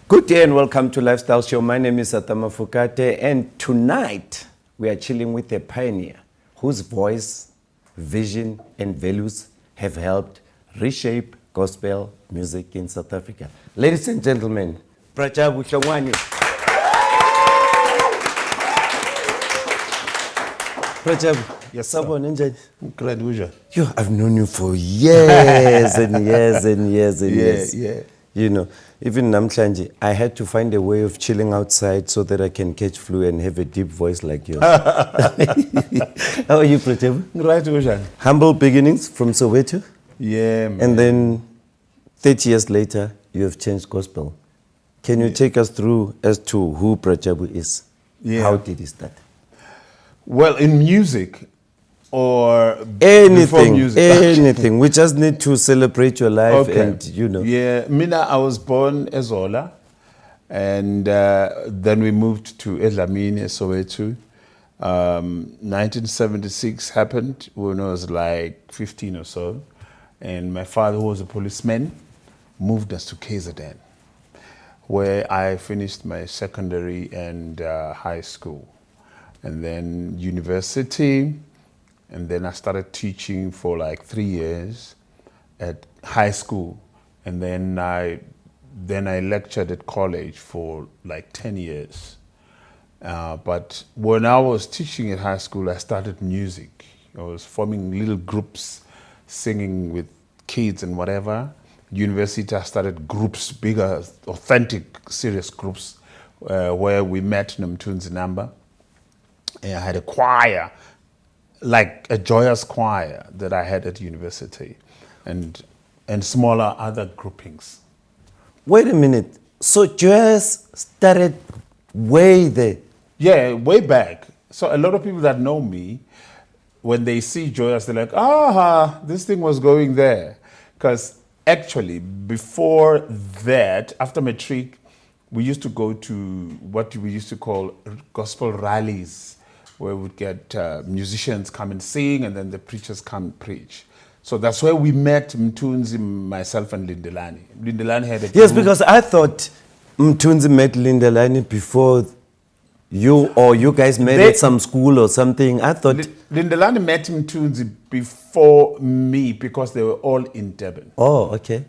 Good day and welcome to Lifestyle Show. My name is Mafokate, and tonight we are chilling with a pioneer whose voice, vision and values have helped reshape gospel music in South Africa. Ladies and gentlemen, Jabu Hlungwane. Jabu, yes, sir. I've known you for years and years and years and years. Yeah. You know, even Namhlanje, I had to find a way of chilling outside so that I can catch flu and have a deep voice like yours. How are you, Jabu? Right, Humble beginnings from Soweto. Yeah, man. And then 30 years later, you have changed gospel. Can you take us through as to who Jabu is? Yeah. How did he start? Well, in music or before Anything, music. anything. We just need to celebrate your life and, you know. Yeah, Mina, I was born Ezola, and then we moved to Edlamini, Soweto. 1976 happened when I was like 15 or so, and my father, who was a policeman, moved us to KZN, where I finished my secondary and high school, and then university. And then I started teaching for like 3 years at high school. And then I lectured at college for like 10 years. But when I was teaching at high school, I started music. I was forming little groups, singing with kids and whatever. University, I started groups, bigger, authentic, serious groups, where we met Mthunzi, Namba. And I had a choir, like a Joyous choir that I had at university, and smaller other groupings. Wait a minute. So Joyous started way there? Yeah, way back. So a lot of people that know me, when they see Joyous, they're like, this thing was going there. Because actually, before that, after matric, we used to go to what we used to call gospel rallies, where we'd get musicians come and sing, and then the preachers come and preach. So that's where we met Mthunzi, myself, and Lindelani. Lindelani had a Yes, group. because I thought Mthunzi met Lindelani before you, or you guys met at some school or something. I thought... Lindelani met Mthunzi before me because they were all in Durban. Oh, okay.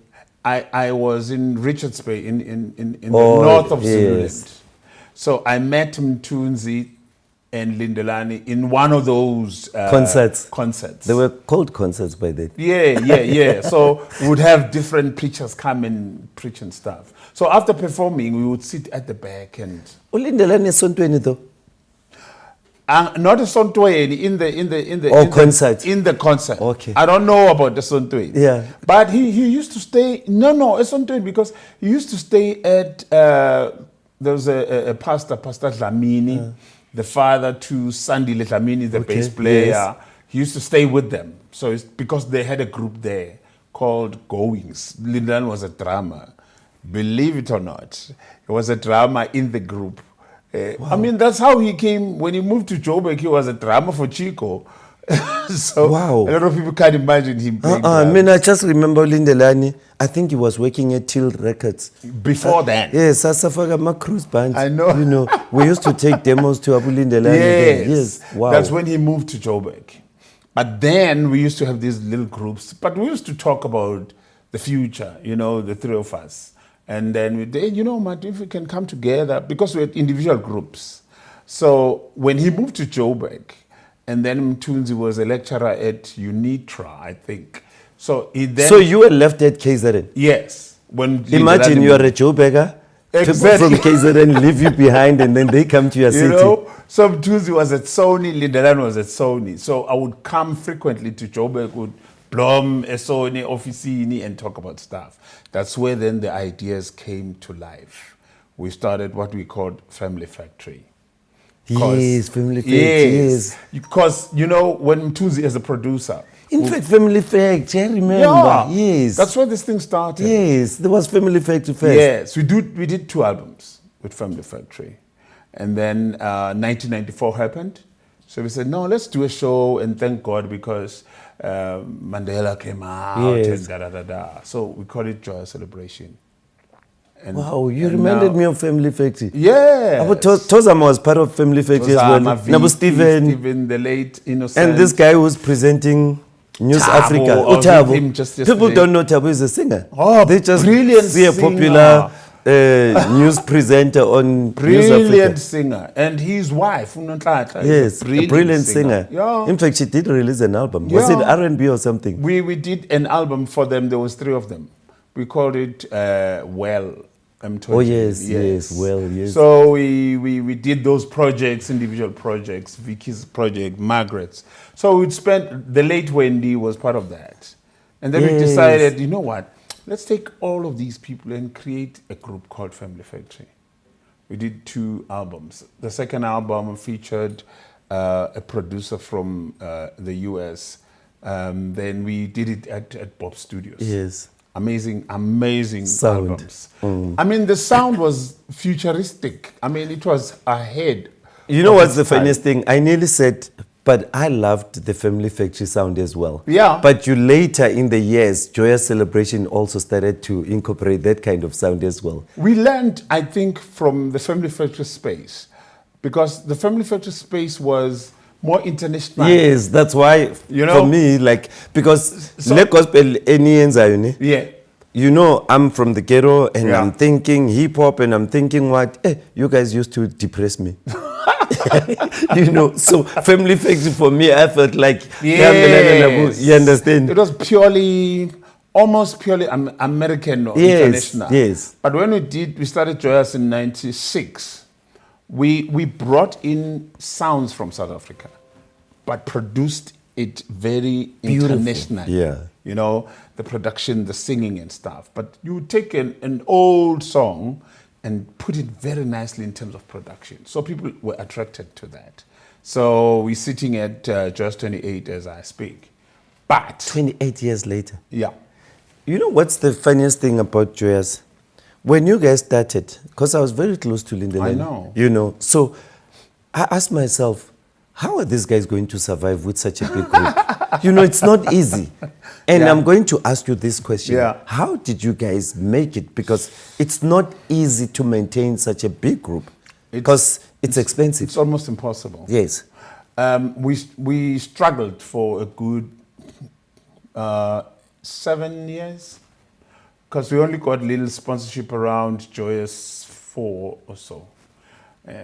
I was in Richards Bay, in the north of Zululand. So I met Mthunzi and Lindelani in one of those concerts. They were called concerts by then. Yeah. So we would have different preachers come and preach and stuff. So after performing, we would sit at the back and... Lindelani is Sontweni though? Not a Sontweni, in the concert. In the concert. Okay. I don't know about the Sontweni. Yeah. But he used to stay... No, a Sontweni, because he used to stay at... there was a pastor, Pastor Dlamini, the father to Sandile Dlamini, the bass player. Yes. He used to stay with them. So it's because they had a group there called Goings. Lindelani was a drummer. Believe it or not, he was a drummer in the group. Wow. I mean, that's how he came. When he moved to Joburg, he was a drummer for Chico. So wow. A lot of people can't imagine him playing I mean, I just remember Lindelani. I think he was working at Till Records. Before that? Yes, Asafagama Cruise Band. I know. You know, we used to take demos to Abu Lindelani. Yes. Wow. That's when he moved to Joburg. But then we used to have these little groups. But we used to talk about the future, you know, the three of us. And then we did, you know, Matt, if we can come together, because we had individual groups. So when he moved to Joburg, and then Mthunzi was a lecturer at UNITRA, I think. So he then... So you were left at KZN? Yes. Imagine you are a Joburger. Exactly. People from KZN leave you behind, and then they come to your city. You know, so Mthunzi was at Sony, Lindelani was at Sony. So I would come frequently to Joburg, would blom a Sony officini and talk about stuff. That's where then the ideas came to life. We started what we called Family Factory. Yes, Family Factory, yes. Because, you know, when Mthunzi is a producer... In fact, Family Factory, I remember. Yeah, yes. That's where this thing started. Yes, there was Family Factory first. Yes, we did 2 albums with Family Factory. And then 1994 happened. So we said, no, let's do a show, and thank God, because Mandela came out, yes. and So we call it Joyous Celebration. And, Wow, you and reminded now- me of Family Factory. Yeah. Tozama was part of Family Factory as well. Nabu Stephen. The late Innocent. And this guy who's presenting News Thabo, Africa. I was with him just People yesterday. don't know Thabo is a singer. Oh, they just brilliant see a singer. popular news presenter on News Brilliant Africa. singer. And his wife, Unontlata, Yes, is a brilliant singer. Yeah. In fact, she did release an album. Was it Yeah. R&B or something? We did an album for them. There was 3 of them. We called it Well. Mthunzi. Oh, yes, Well, yes. So we did those projects, individual projects, Vicky's project, Margaret's. So we'd spent, the late Wendy was part of that. And then we Yes. decided, you know what, let's take all of these people and create a group called Family Factory. We did 2 albums. The second album featured a producer from the US. Then we did it at Bob Studios. Yes. Amazing Sound. albums. I mean, the sound was futuristic. I mean, it was ahead. You know of what's its the time. funniest thing? I nearly said, but I loved the Family Factory sound as well. Yeah. But you later in the years, Joyous Celebration also started to incorporate that kind of sound as well. We learned, I think, from the Family Factory space, because the Family Factory space was more international. Yes, that's why You know? for me, like, because So- le gospel eniyenza yone. Yeah. You know, I'm from the ghetto and Yeah. I'm thinking hip hop and I'm thinking what, you guys used to depress me. You know, so Family Factory for me, I felt like, Yes. you understand? It was almost purely American or Yes, international. yes. But when we started Joyous in 96, we brought in sounds from South Africa, but produced it very Beautiful. internationally. Yeah. You know, the production, the singing and stuff. But you would take an old song and put it very nicely in terms of production. So people were attracted to that. So we're sitting at Joyous 28 as I speak. But, 28 years later. yeah. You know what's the funniest thing about Joyous? When you guys started, because I was very close to Lindelani. I know. You know, so I asked myself, how are these guys going to survive with such a big group? You know, it's not easy. And Yeah. I'm going to ask you this question. Yeah. How did you guys make it? Because it's not easy to maintain such a big group. Because it's expensive. It's almost impossible. Yes. We struggled for a good 7 years, because we only got little sponsorship around Joyous 4 or so.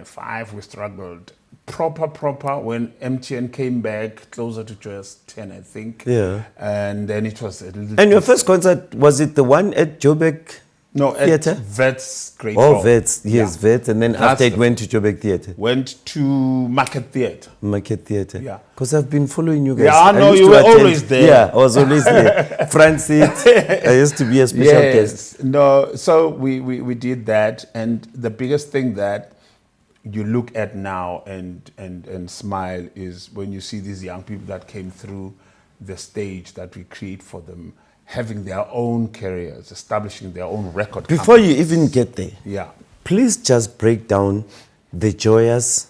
5 we struggled. Proper when MTN came back closer to Joyous 10, I think. Yeah. And then it was a little. And your first concert, was it the one at Joburg no Theatre? at Vets Great Oh, Hall. Vets. Yes, Yeah. Vets. And then That's after it the- went to Joburg Theatre. Went to Market Theatre. Market Theatre. Yeah. Because I've been following you guys. Yeah, I know used you to were attend- always there. Yeah, I was always there. Front seat. I used to be a special guest. Yes. No, so we did that, and the biggest thing that you look at now and smile is when you see these young people that came through the stage that we create for them, having their own careers, establishing their own record Before company. you even get there, Yeah. please just break down the Joyous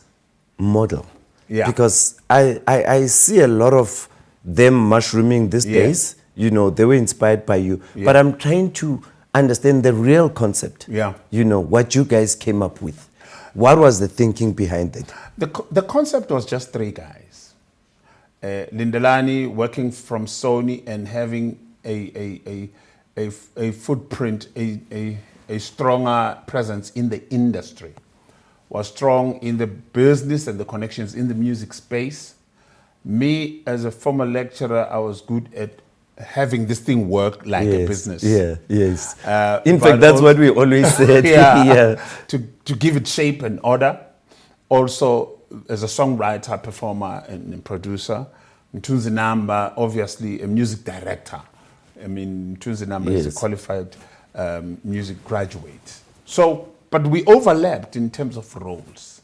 model. Yeah. Because I see a lot of them mushrooming these Yeah. days. You know, they were inspired by you. Yeah. But I'm trying to understand the real concept. Yeah. You know, what you guys came up with. What was the thinking behind it? The concept was just 3 guys. Lindelani working from Sony and having a footprint, a stronger presence in the industry. Was strong in the business and the connections in the music space. Me, as a former lecturer, I was good at having this thing work like a business. Yeah, yes. but In fact, that's also- what we always said. yeah, Yeah. To give it shape and order. Also, as a songwriter, performer, and producer. Mthunzi Namba, obviously a music director. I mean, Mthunzi Namba is a Yes. qualified music graduate. So, but we overlapped in terms of roles.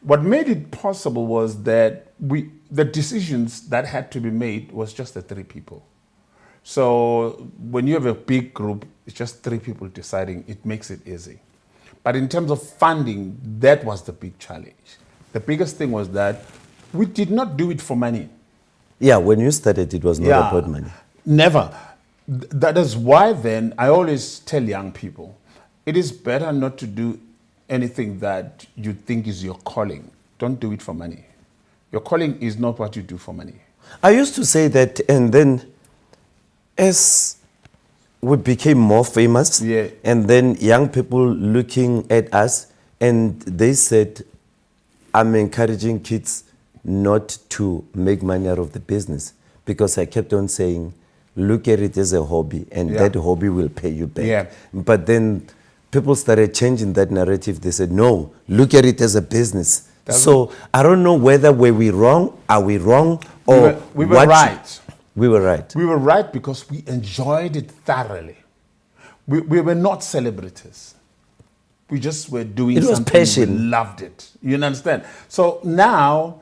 What made it possible was that the decisions that had to be made was just the 3 people. So when you have a big group, it's just 3 people deciding, it makes it easy. But in terms of funding, that was the big challenge. The biggest thing was that we did not do it for money. Yeah, when you started, it was not about money. Never. That is why then I always tell young people, it is better not to do anything that you think is your calling. Don't do it for money. Your calling is not what you do for money. I used to say that, and then as we became more famous, Yeah. and then young people looking at us, and they said, I'm encouraging kids not to make money out of the business, because I kept on saying, look at it as a hobby, and Yeah. that hobby will pay you back. Yeah. But then people started changing that narrative. They said, no, look at it as a business. So I don't know whether were we wrong, are we wrong, or We were what- right. We were right. We were right because we enjoyed it thoroughly. We were not celebrities. We just were doing It was something. passion. We loved it. You understand? So now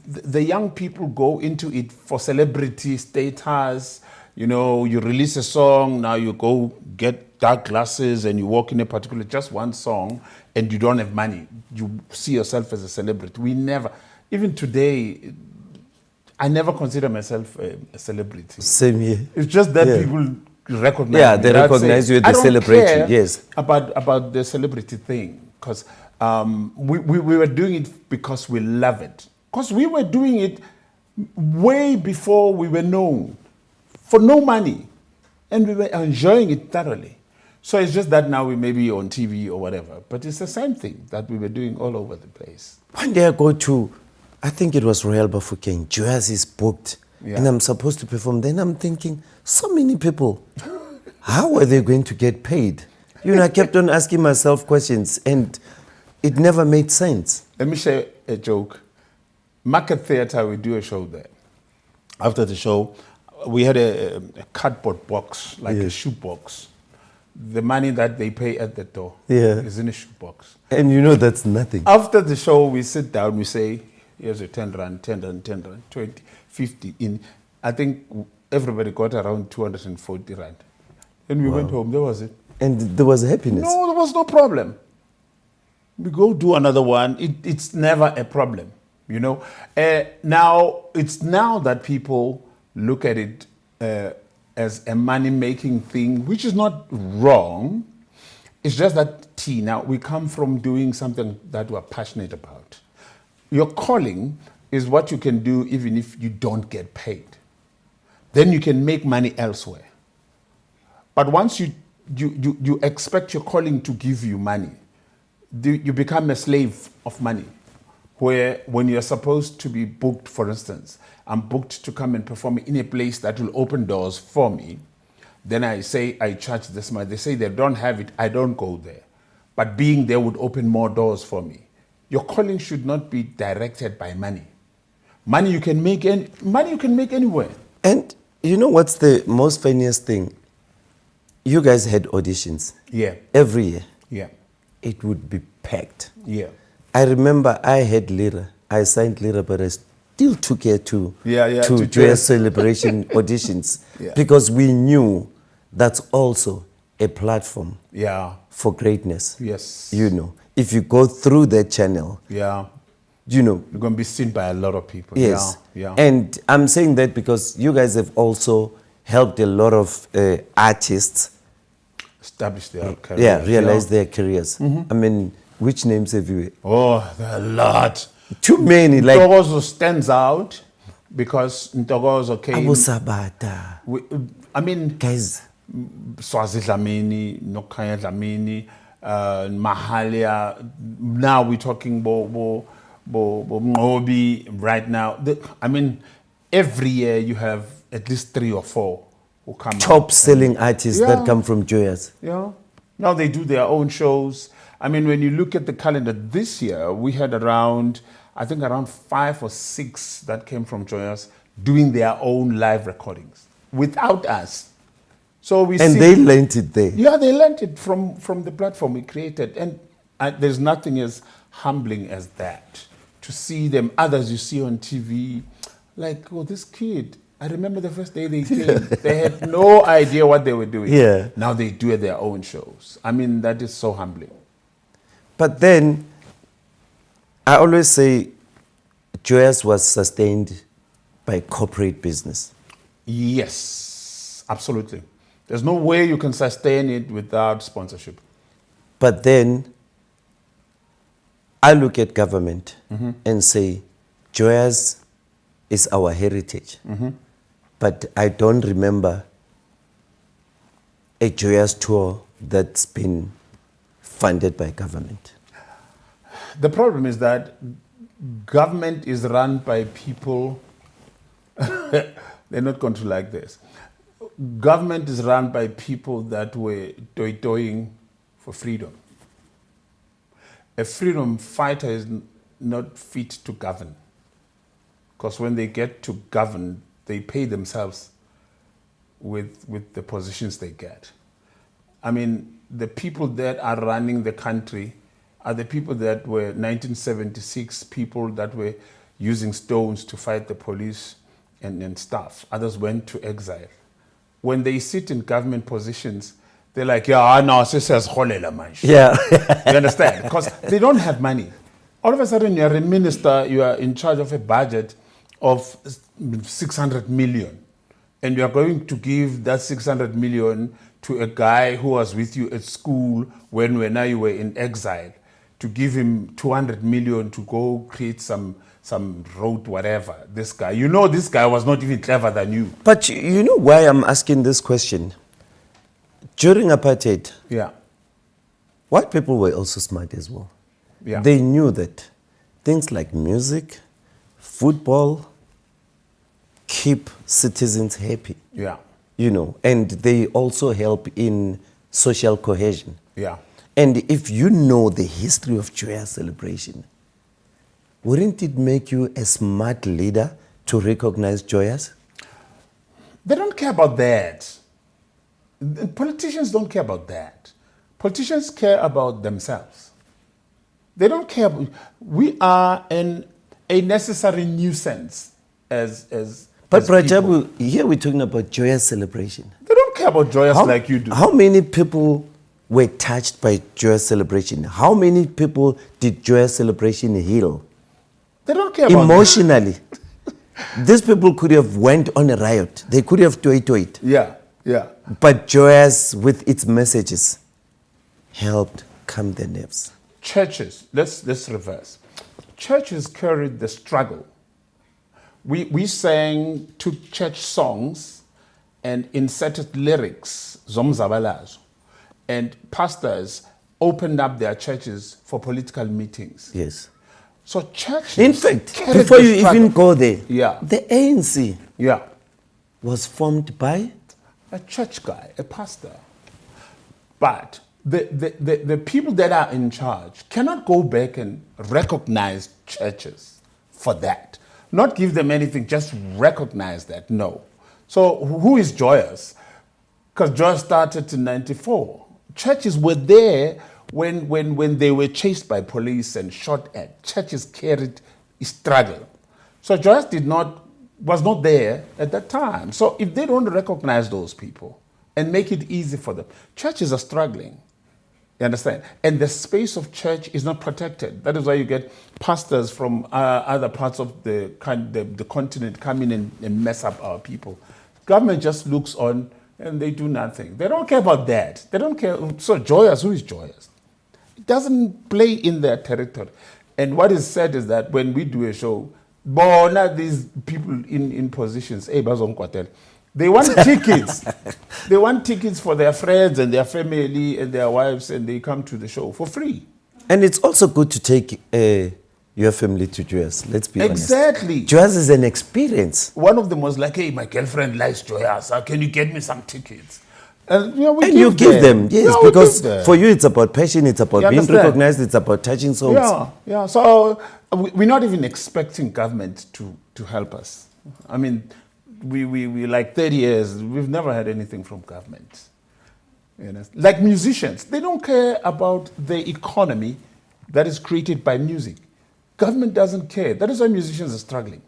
the young people go into it for celebrity status. You know, you release a song, now you go get dark glasses and you walk in a particular, just one song, and you don't have money. You see yourself as a celebrity. We never, even today, I never consider myself a celebrity. Same here. It's just that Yeah. people recognize Yeah, me. they That's recognize it. you at the I don't celebration, care yes. about the celebrity thing, because we were doing it because we love it. Because we were doing it way before we were known, for no money, and we were enjoying it thoroughly. So it's just that now we may be on TV or whatever, but it's the same thing that we were doing all over the place. One day I go to, I think it was Royal Bafokeng, Joyous is booked, Yeah. and I'm supposed to perform. Then I'm thinking, so many people, how are they going to get paid? You know, I kept on asking myself questions, and it never made sense. Let me share a joke. Market Theatre, we do a show there. After the show, we had a cardboard box, like a shoe box. The money that they pay at the door Yeah. is in a shoe box. And you know that's nothing. After the show, we sit down, we say, here's a 10 rand, 10 rand, 10 rand, 20, 50. I think everybody got around 240 rand. Then we went home, that was it. And there was happiness. No, there was no problem. We go do another one. It's never a problem, you know. Now, it's now that people look at it as a money-making thing, which is not wrong. It's just that, Tina, we come from doing something that we're passionate about. Your calling is what you can do even if you don't get paid. Then you can make money elsewhere. But once you expect your calling to give you money, you become a slave of money. Where when you're supposed to be booked, for instance, I'm booked to come and perform in a place that will open doors for me, then I say I charge this much. They say they don't have it, I don't go there. But being there would open more doors for me. Your calling should not be directed by money. Money you can make anywhere. And you know what's the most funniest thing? You guys had auditions. Yeah. Every year. Yeah. It would be packed. Yeah. I remember I had Lira. I signed Lira, but I still took her to to Joyous Celebration auditions, Yeah. because we knew that's also a platform Yeah. for greatness. Yes. You know, if you go through that channel, Yeah. you know, You're going to be seen by a lot of people. yes. Yeah. And I'm saying that because you guys have also helped a lot of artists, Establish their career. yeah, realize their careers. I mean, which names have you? Oh, there are a lot. Too many, like Ntokozo stands out because Ntokozo came. Abu Sabata. I mean, Guys, Swazi Dlamini, Nokhaya Dlamini, Mahalia. Now we're talking Bo Mngobi right now. I mean, every year you have at least 3 or 4 who come out. top selling artists Yeah. that come from Joyous. Yeah. Now they do their own shows. I mean, when you look at the calendar this year, we had around 5 or 6 that came from Joyous doing their own live recordings without us. So we And see, they learned it there. yeah, they learned it from the platform we created. And there's nothing as humbling as that. To see them, others you see on TV, like, oh, this kid, I remember the first day they came. They had no idea what they were doing. Yeah. Now they do their own shows. I mean, that is so humbling. But then, I always say Joyous was sustained by corporate business. Yes, absolutely. There's no way you can sustain it without sponsorship. But then I look at government and say, Joyous is our heritage. But I don't remember a Joyous tour that's been funded by government. The problem is that government is run by people, they're not going to like this. Government is run by people that were toying for freedom. A freedom fighter is not fit to govern. Because when they get to govern, they pay themselves with the positions they get. I mean, the people that are running the country are the people that were 1976 people that were using stones to fight the police and stuff. Others went to exile. When they sit in government positions, they're like, yeah, no, Yeah. you understand? Because they don't have money. All of a sudden, you're a minister, you are in charge of a budget of 600 million. And you're going to give that 600 million to a guy who was with you at school when you were in exile, to give him 200 million to go create some road, whatever. This guy, you know, this guy was not even clever than you. But you know why I'm asking this question? During apartheid, Yeah. white people were also smart as well. Yeah. They knew that things like music, football, keep citizens happy. Yeah. You know, and they also help in social cohesion. Yeah. And if you know the history of Joyous Celebration, wouldn't it make you a smart leader to recognize Joyous? They don't care about that. The politicians don't care about that. Politicians care about themselves. They don't care. We are a necessary nuisance as But people. Jabu, here we're talking about Joyous Celebration. They don't care about Joyous like you do. How many people were touched by Joyous Celebration? How many people did Joyous Celebration heal? They don't care about Emotionally. These people could have went on a riot. They could have toyed. Yeah, yeah. But Joyous, with its messages, helped calm their nerves. Churches, let's reverse. Churches carried the struggle. We sang, took church songs and inserted lyrics, zomzabalazo, and pastors opened up their churches for political meetings. Yes. So churches. In fact, carried before the you struggle. even go there, Yeah. the ANC Yeah. was formed by A church guy, a pastor. But the people that are in charge cannot go back and recognize churches for that. Not give them anything, just recognize that. No. So who is Joyous? Because Joyous started in 94. Churches were there when they were chased by police and shot at. Churches carried a struggle. So Joyous was not there at that time. So if they don't recognize those people and make it easy for them, churches are struggling. You understand? And the space of church is not protected. That is why you get pastors from other parts of the continent come in and mess up our people. Government just looks on and they do nothing. They don't care about that. They don't care. So Joyous, who is Joyous? It doesn't play in their territory. And what is said is that when we do a show, these people in positions, they want tickets. They want tickets for their friends and their family and their wives, and they come to the show for free. And it's also good to take your family to Joyous. Let's be honest. Exactly. Joyous is an experience. One of them was like, hey, my girlfriend likes Joyous. Can you get me some tickets? And you give them, yes, Yeah, because for you it's about passion, it's about You being understand? recognized, it's about touching souls. Yeah, yeah. So we're not even expecting government to help us. I mean, we like 30 years, we've never had anything from government. You know? Like musicians, they don't care about the economy that is created by music. Government doesn't care. That is why musicians are struggling.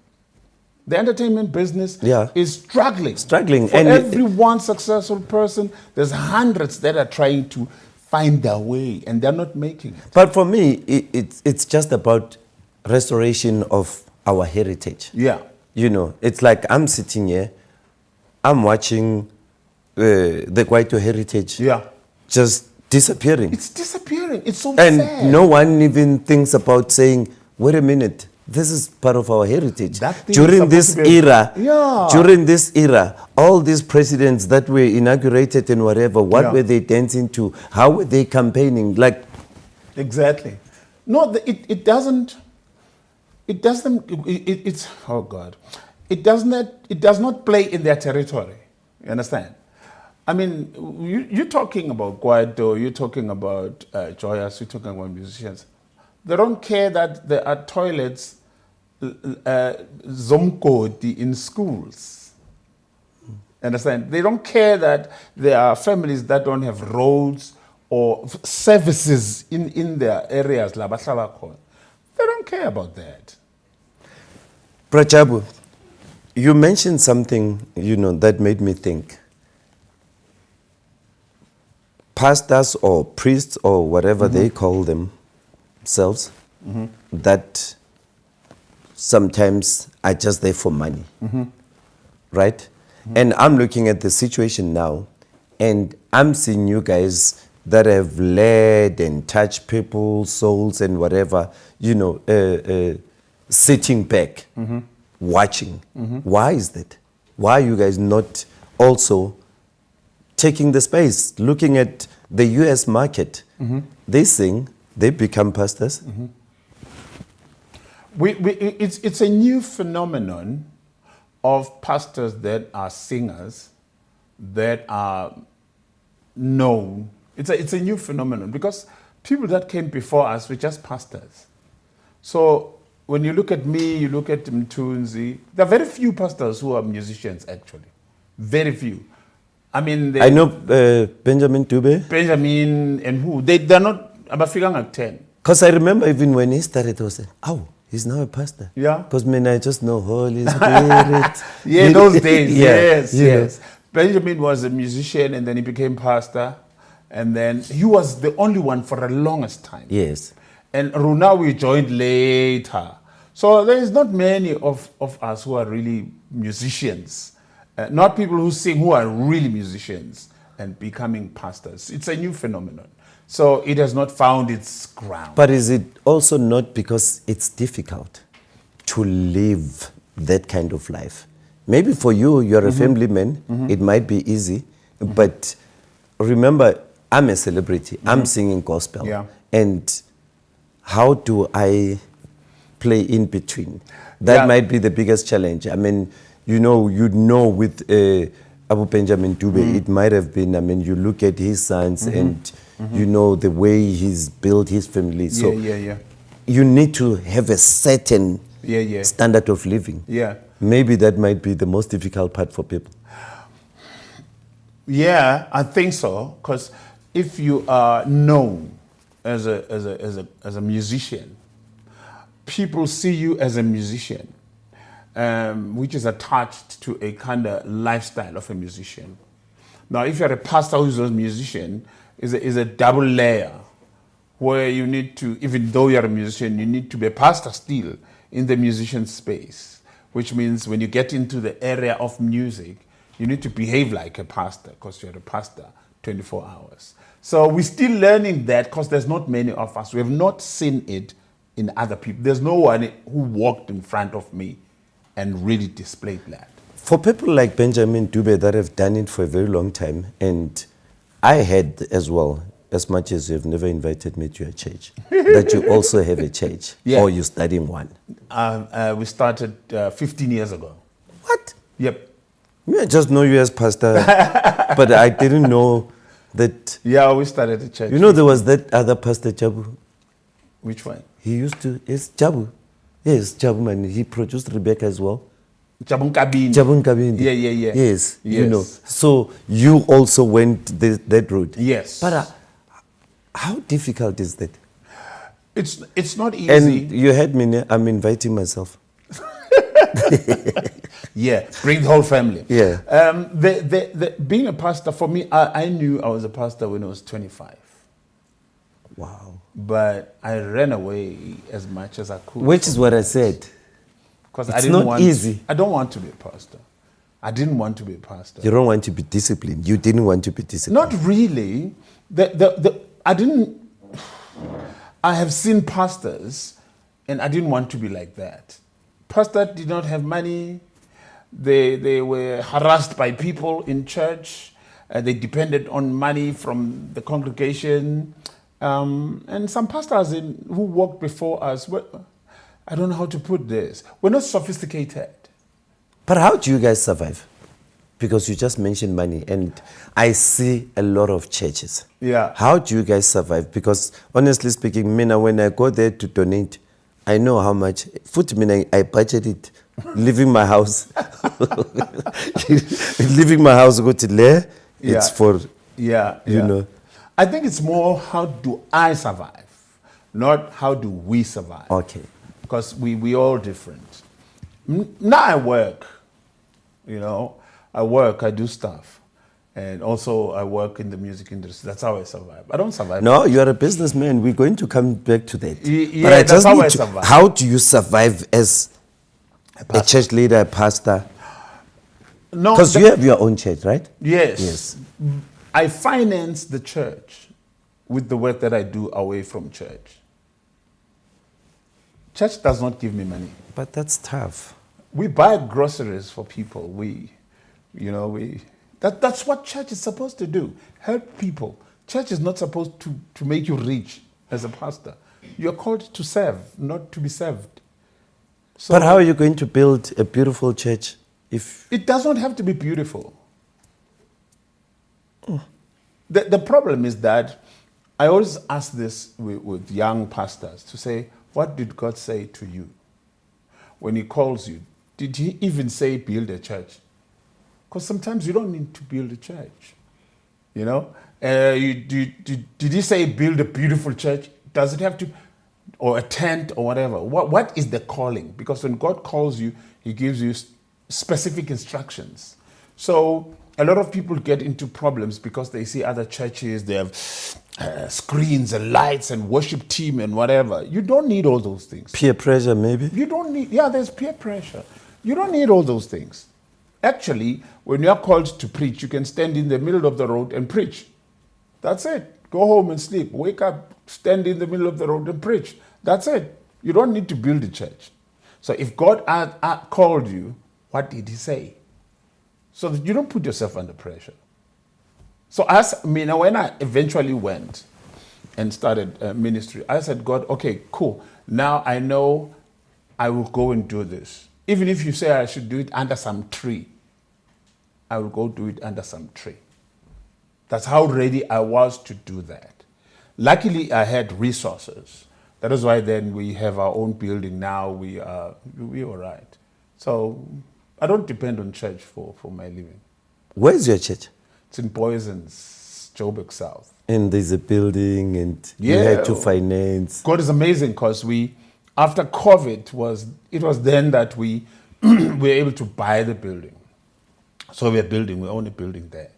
The entertainment business is struggling. Struggling. For every one successful person, there's hundreds that are trying to find their way and they're not making it. But for me, it's just about restoration of our heritage. Yeah. You know, it's like I'm sitting here, I'm watching the Kwaito heritage Yeah. just disappearing. It's disappearing. It's so And sad. no one even thinks about saying, wait a minute, this is part of our heritage. That thing is During supposed this to be- era, Yeah. during this era, all these presidents that were inaugurated and whatever, what Yeah. were they dancing to? How were they campaigning? Like, Exactly. No, it doesn't. It doesn't. It's oh God. It does not. It does not play in their territory. You understand? I mean, you're talking about Guaido. You're talking about Joyous. You're talking about musicians. They don't care that there are toilets, zomkodi in schools. Understand? They don't care that there are families that don't have roads or services in their areas. They don't care about that. Prajabu, you mentioned something, that made me think. Pastors or priests or whatever they call themselves, that sometimes are just there for money, right? And I'm looking at the situation now, and I'm seeing you guys that have led and touched people's souls and whatever, sitting back, watching. Why is that? Why are you guys not also taking the space, looking at the US market? They sing, they become pastors. It's a new phenomenon of pastors that are singers, that are known. It's a new phenomenon because people that came before us were just pastors. So when you look at me, you look at Mthunzi, there are very few pastors who are musicians actually. Very few. I mean, I know Benjamin Dube. Benjamin and who? They're not, I'm figuring at 10. Because I remember even when he started, I was like, oh, he's now a pastor. Yeah. Because I just know Holy Spirit. Yeah, those days. Yeah, Yes. Benjamin was a musician and then he became pastor. And then he was the only one for the longest time. Yes. And Runa, we joined later. So there is not many of us who are really musicians. Not people who sing who are really musicians and becoming pastors. It's a new phenomenon. So it has not found its ground. But is it also not because it's difficult to live that kind of life? Maybe for you, you're a family man, it might be easy. But remember, I'm a celebrity. I'm singing gospel. Yeah. And how do I play in between? That might be the biggest challenge. I mean, with Abu Benjamin Dube, it might have been, you look at his sons and the way he's built his family. So you need to have a certain standard of living. Yeah. Maybe that might be the most difficult part for people. Yeah, I think so. Because if you are known as a musician, people see you as a musician, which is attached to a kind of lifestyle of a musician. Now, if you're a pastor who's a musician, is a double layer where you need to, even though you're a musician, you need to be a pastor still in the musician space, which means when you get into the area of music, you need to behave like a pastor because you're a pastor 24 hours. So we're still learning that because there's not many of us. We have not seen it in other people. There's no one who walked in front of me and really displayed that. For people like Benjamin Dube that have done it for a very long time, and I had as well, as much as you've never invited me to your church, that you also have a church, or you're studying one. We started 15 years ago. What? Yep. I just know you as pastor, but I didn't know that. Yeah, we started a church. There was that other pastor, Jabu. Which one? He used to, it's Jabu. Yes, Jabu, man. He produced Rebecca as well. Jabu Kabini. Jabu Kabini. Yeah. Yes. So you also went that route. Yes. But how difficult is that? It's not easy. And you heard me, I'm inviting myself. Yeah, bring the whole family. Yeah. Being a pastor, for me, I knew I was a pastor when I was 25. Wow. But I ran away as much as I could. Which is what I said. Because it's not easy. I don't want to be a pastor. I didn't want to be a pastor. You don't want to be disciplined. You didn't want to be disciplined. Not really. I have seen pastors, and I didn't want to be like that. Pastors did not have money. They were harassed by people in church. They depended on money from the congregation. And some pastors who walked before us, I don't know how to put this, we're not sophisticated. But how do you guys survive? Because you just mentioned money, and I see a lot of churches. Yeah. How do you guys survive? Because honestly speaking, Mina, when I go there to donate, I know how much. Food, Mina, I budget it. Leaving my house, leaving my house, go to there. It's for, you know. I think it's more how do I survive, not how do we survive. Okay. Because we all different. Now I work, you know. I work, I do stuff. And also I work in the music industry. That's how I survive. I don't survive. No, you are a businessman. We're going to come back to that. Yeah, but I that's just how need I to, survive. how do you survive as a church leader, a pastor? No, Because you have your own church, right? Yes. Yes. I finance the church with the work that I do away from church. Church does not give me money. But that's tough. We buy groceries for people. That's what church is supposed to do. Help people. Church is not supposed to make you rich as a pastor. You're called to serve, not to be served. So But how are you going to build a beautiful church if... it doesn't have to be beautiful. The problem is that I always ask this with young pastors to say, what did God say to you when he calls you? Did he even say build a church? Because sometimes you don't need to build a church. You know? Did he say build a beautiful church? Does it have to, or a tent or whatever? What is the calling? Because when God calls you, he gives you specific instructions. So a lot of people get into problems because they see other churches, they have screens and lights and worship team and whatever. You don't need all those things. Peer pressure, maybe? You don't need, there's peer pressure. You don't need all those things. Actually, when you are called to preach, you can stand in the middle of the road and preach. That's it. Go home and sleep. Wake up, stand in the middle of the road and preach. That's it. You don't need to build a church. So if God called you, what did he say? So that you don't put yourself under pressure. So when I eventually went and started ministry, I said, God, okay, cool. Now I know I will go and do this. Even if you say I should do it under some tree, I will go do it under some tree. That's how ready I was to do that. Luckily, I had resources. That is why then we have our own building now. We are all right. So I don't depend on church for my living. Where's your church? It's in Boysens, Joburg South. And there's a building and you had to finance. God is amazing because after COVID, it was then that we were able to buy the building. So we own a building there.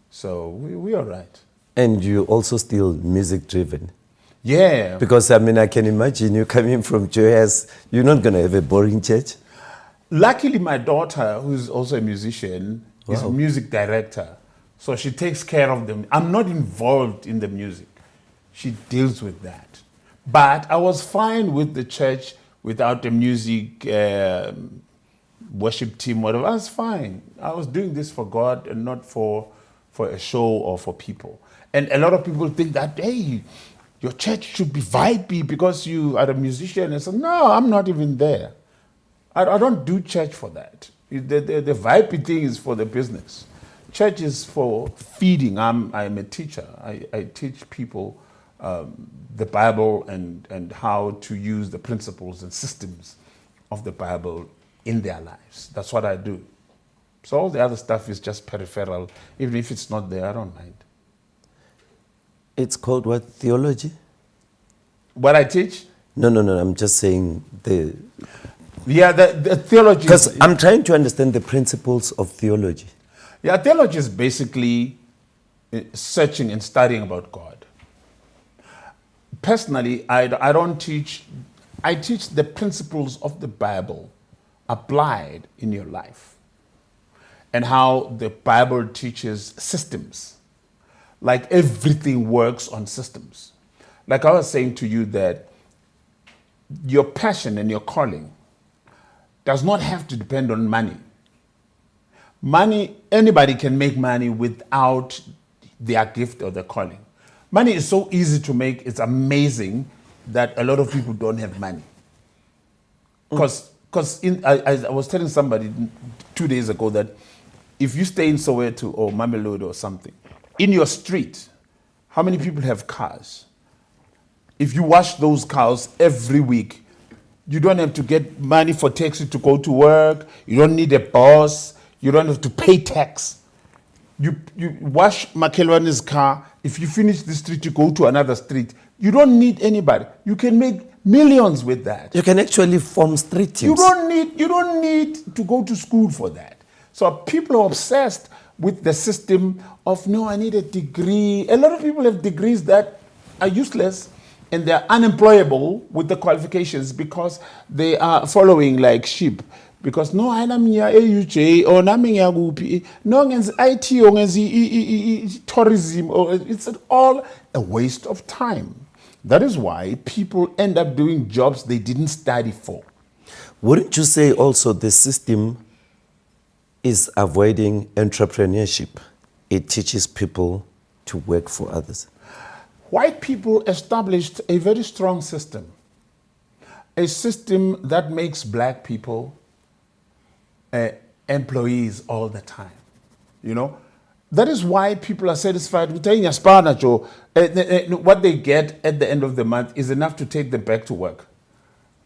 So we are right. And you also still music driven. Yeah. Because I can imagine you coming from Joyous, you're not going to have a boring church. Luckily, my daughter, who's also a musician, is a music director. So she takes care of them. I'm not involved in the music. She deals with that. But I was fine with the church without the music worship team, whatever. I was fine. I was doing this for God and not for a show or for people. And a lot of people think that, hey, your church should be vibey because you are a musician. And so, no, I'm not even there. I don't do church for that. The vibey thing is for the business. Church is for feeding. I'm a teacher. I teach people the Bible and how to use the principles and systems of the Bible in their lives. That's what I do. So all the other stuff is just peripheral. Even if it's not there, I don't mind. It's called what? Theology? What I teach? No. I'm just saying the theology. Because I'm trying to understand the principles of theology. Yeah, theology is basically searching and studying about God. Personally, I don't teach. I teach the principles of the Bible applied in your life. and how the Bible teaches systems. Like everything works on systems. Like I was saying to you that your passion and your calling does not have to depend on money. Money, anybody can make money without their gift or their calling. Money is so easy to make, it's amazing that a lot of people don't have money. Because I was telling somebody 2 days ago that if you stay in Soweto or Mamelodi or something, in your street, how many people have cars? If you wash those cars every week, you don't have to get money for taxi to go to work. You don't need a boss. You don't have to pay tax. You wash Makelwane's car. If you finish the street, you go to another street. You don't need anybody. You can make millions with that. You can actually form street teams. You don't need to go to school for that. So people are obsessed with the system of, no, I need a degree. A lot of people have degrees that are useless and they're unemployable with the qualifications because they are following like sheep. Because no, I am here AUJ or naming gupi, no ngenzi IT or ngenzi tourism, or it's all a waste of time. That is why people end up doing jobs they didn't study for. Wouldn't you say also the system is avoiding entrepreneurship? It teaches people to work for others. White people established a very strong system, a system that makes black people employees all the time. You know, that is why people are satisfied with what they get at the end of the month is enough to take them back to work,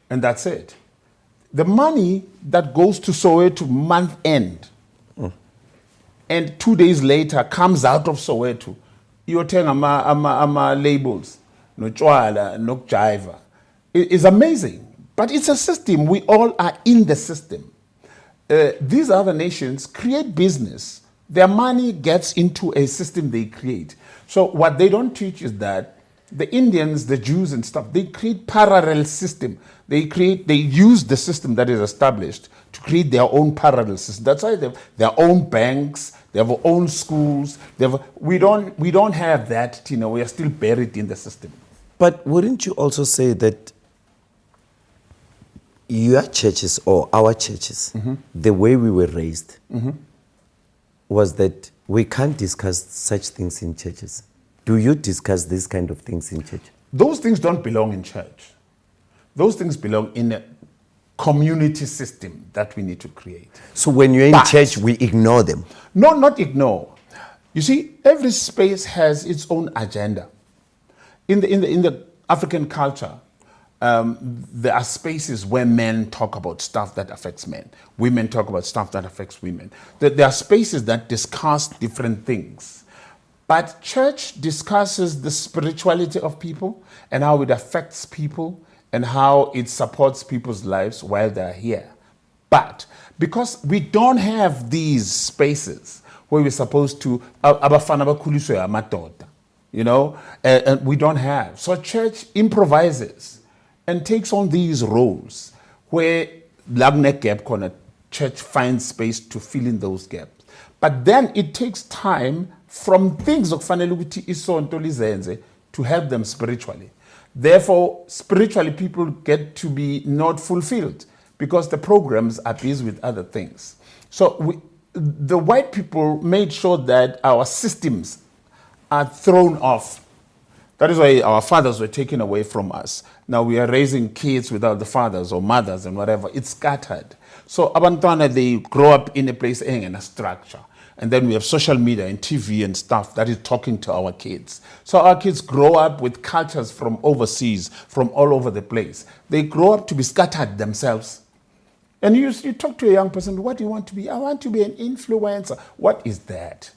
and that's it. The money that goes to Soweto month end, and 2 days later comes out of Soweto, you're telling ama labels, no chwala, no jiva. It's amazing, but it's a system. We all are in the system. These other nations create business. Their money gets into a system they create. So what they don't teach is that the Indians, the Jews and stuff, they create parallel system. They use the system that is established to create their own parallel system. That's why they have their own banks, they have their own schools. We don't have that, you know, we are still buried in the system. But wouldn't you also say that your churches or our churches, the way we were raised, was that we can't discuss such things in churches? Do you discuss these kind of things in church? Those things don't belong in church. Those things belong in a community system that we need to create. So when you're in church, we ignore them? No, not ignore. You see, every space has its own agenda. In the African culture, there are spaces where men talk about stuff that affects men. Women talk about stuff that affects women. There are spaces that discuss different things. But church discusses the spirituality of people and how it affects people and how it supports people's lives while they're here. But because we don't have these spaces where we're supposed to, abafana bakhuliswe amadoda, you know, and we don't have. So church improvises and takes on these roles where lagne gap corner church finds space to fill in those gaps. But then it takes time from things okufanele ukuthi isonto lizenze to help them spiritually. Therefore, spiritually people get to be not fulfilled because the programs are busy with other things. So the white people made sure that our systems are thrown off. That is why our fathers were taken away from us. Now we are raising kids without the fathers or mothers and whatever. It's scattered. So abantwana, they grow up in a place in a structure. And then we have social media and TV and stuff that is talking to our kids. So our kids grow up with cultures from overseas, from all over the place. They grow up to be scattered themselves. And you talk to a young person, what do you want to be? I want to be an influencer. What is that?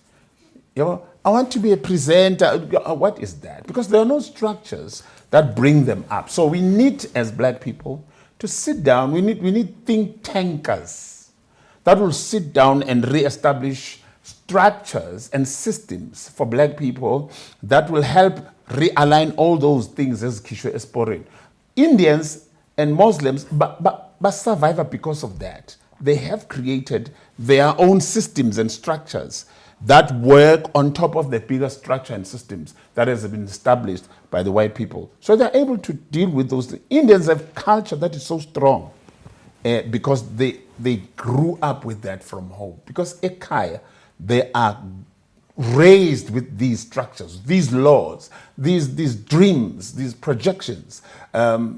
You know, I want to be a presenter. What is that? Because there are no structures that bring them up. So we need, as black people, to sit down. We need think tankers that will sit down and reestablish structures and systems for black people that will help realign all those things as Kishwe Esporin. Indians and Muslims but survive because of that. they have created their own systems and structures that work on top of the bigger structure and systems that has been established by the white people. So they're able to deal with those things. Indians have culture that is so strong because they grew up with that from home. Because Ekaya, they are raised with these structures, these laws, these dreams, these projections.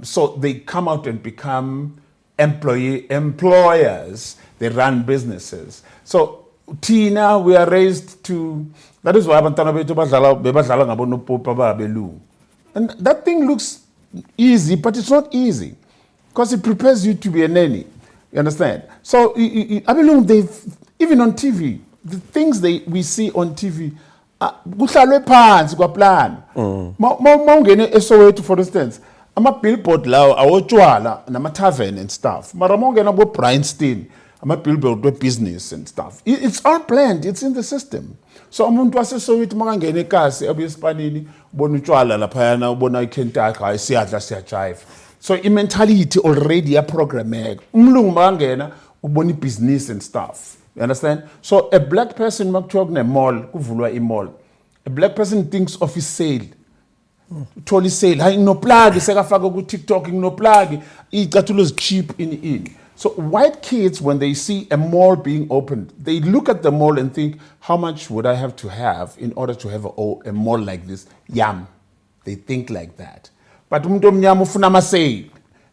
So they come out and become employers. They run businesses. So Tina, we are raised to. That is why abantwana bethu bebadlala ngabonopopa babelungu. And that thing looks easy, but it's not easy, because it prepares you to be a nanny. You understand? So abelungu, they even on TV, the things we see on TV, kuhlalwe phansi kwaplan. Mawungene eSoweto, for instance, ama-billboard lawo awotshwala nama-tavern and stuff. Mara mawungena bo-Bryanston, ama-billboard we-business and stuff. It's all planned. It's in the system. So umuntu waseSoweto makangena eKasi abuye esipanini ubona utshwala laphayana ubona iKentucky hayi siyadla siyajive. So i-mentality already yaprogrameka. Umlungu makangena ubona i-business and stuff. You understand? So a black person makuthiwa kune-mall, kuvulwa i-mall, a black person thinks of his sale. Uthola isale, hayi nginoplug sekafaka ku-TikTok, nginoplug icathulo is cheap in. So white kids, when they see a mall being opened, they look at the mall and think, how much would I have to have in order to have a mall like this? Yam. They think like that. But umuntu omnyama ufuna ama-sale.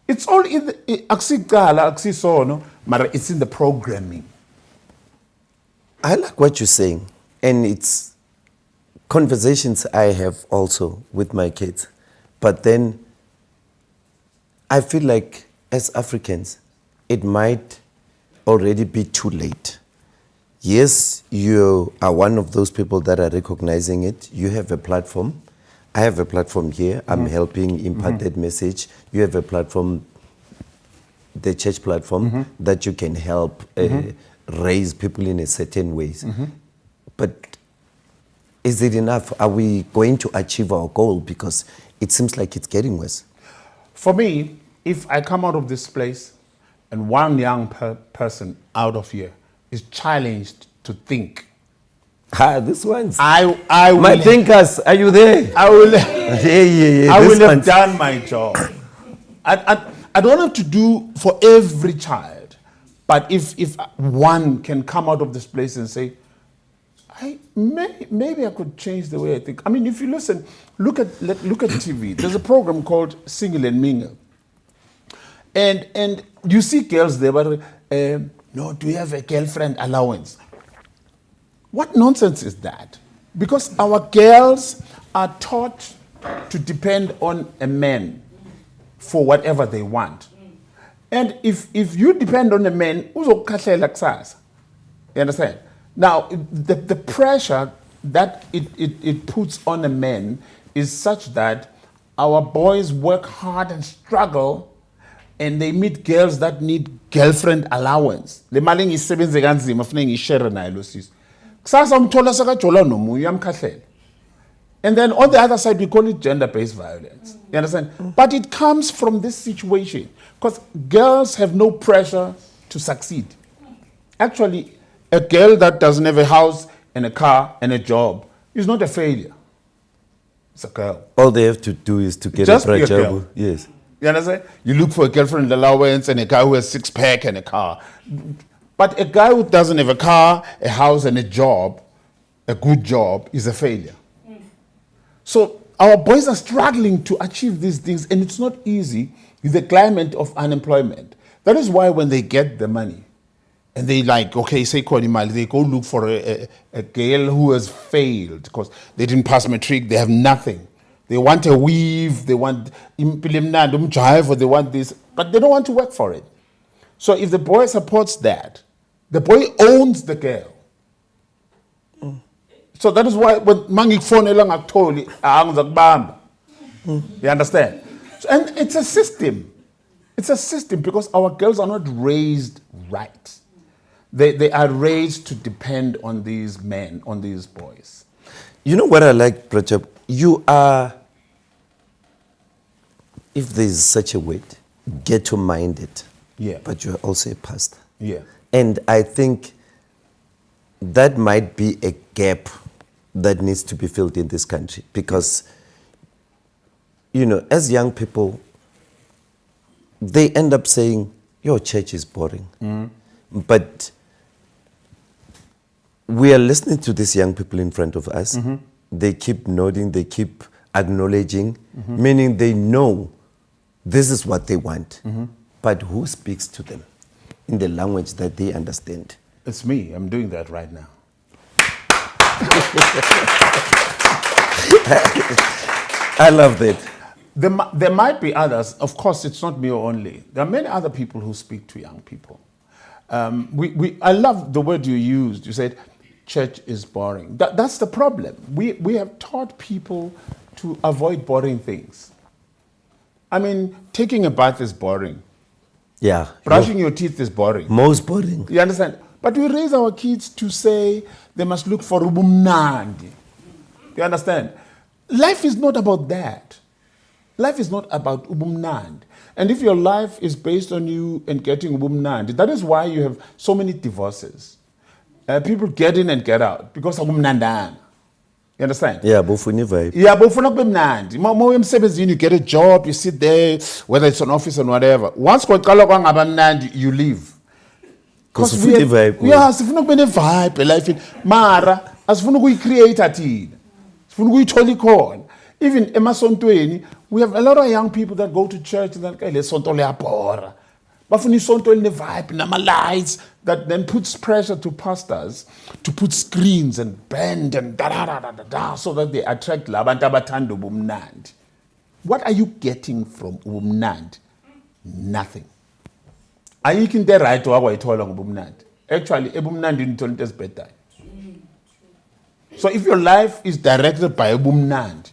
It's all in the, akusicala, akusisono, mara it's in the programming. I like what you're saying, and it's conversations I have also with my kids. But then I feel like as Africans, it might already be too late. Yes, you are one of those people that are recognizing it. You have a platform. I have a platform here. I'm helping impart that message. You have a platform, the church platform, that you can help raise people in a certain ways. But is it enough? Are we going to achieve our goal? Because it seems like it's getting worse. For me, if I come out of this place and one young person out of here is challenged to think, This one's. I My will, thinkers, are you there? I will, Yeah. I This will have one's- done my job. I don't have to do for every child, but if one can come out of this place and say, maybe I could change the way I think. I mean, if you listen, look at TV. There's a program called Single and Mingle, and you see girls there, but no, do you have a girlfriend allowance? What nonsense is that? Because our girls are taught to depend on a man for whatever they want. And if you depend on a man, uzokukhahlela kusasa. You understand? Now, the pressure that it puts on a man is such that our boys work hard and struggle, and they meet girls that need girlfriend allowance. Le mali ngisebenze kanzima funeka ngishare naye lo sisi. Kusasa umthola sakajola nomunye uyamkhahlela. And then on the other side, we call it gender-based violence. You understand? But it comes from this situation because girls have no pressure to succeed. Actually, a girl that doesn't have a house and a car and a job is not a failure. It's a girl. All they have to do is to get Just a be a Jabu. girl. Yes. You understand? You look for a girlfriend allowance and a guy who has six-pack and a car. But a guy who doesn't have a car, a house, and a job, a good job, is a failure. So our boys are struggling to achieve these things, and it's not easy with the climate of unemployment. That is why when they get the money, and they like, okay, say Konimali, they go look for a girl who has failed because they didn't pass matric, they have nothing. They want a weave, they want jive, they want this, but they don't want to work for it. So if the boy supports that, the boy owns the girl. So that is why when mangik phone elang aktholi angizakubamba. You understand? So, and it's a system. It's a system because our girls are not raised right. They are raised to depend on these men, on these boys. You know what I like, Prachap? You are, if there is such a word, ghetto-minded. Yeah. But you are also a pastor. Yeah. And I think that might be a gap that needs to be filled in this country because, you know, as young people, they end up saying, your church is boring. But we are listening to these young people in front of us. They keep nodding, they keep acknowledging, meaning they know this is what they want. But who speaks to them in the language that they understand? It's me. I'm doing that right now. I love that. There might be others. Of course, it's not me only. There are many other people who speak to young people. I love the word you used. You said, church is boring. That's the problem. We have taught people to avoid boring things. I mean, taking a bath is boring. Yeah. Brushing your teeth is boring. Most boring. You understand? But we raise our kids to say they must look for ubumnandi. You understand? Life is not about that. Life is not about ubumnandi. And if your life is based on you and getting ubumnandi, that is why you have so many divorces. People get in and get out because of ubumnandana. You understand? Yeah, bufuni vibe. Yeah, but for not you get a job, you sit there, whether it's an office or whatever. Once you leave. Because we have vibe. Yeah, sifuna kubene vibe life mara asifuna ukuyicreate thina. Sifuna ukuyithola ikhona. Even emasontweni, we have a lot of young people that go to church and like le sonto liyabhora. Bafuna isonto eline vibe nama lights that then puts pressure to pastors to put screens and band and da so that they attract labantu abathanda ubumnandi. What are you getting from ubumnandi? Nothing. Ayikho into right wakwayithola ngobumnandi. Actually, ebumnandi nithola into ezibhedayo. So if your life is directed by ubumnandi,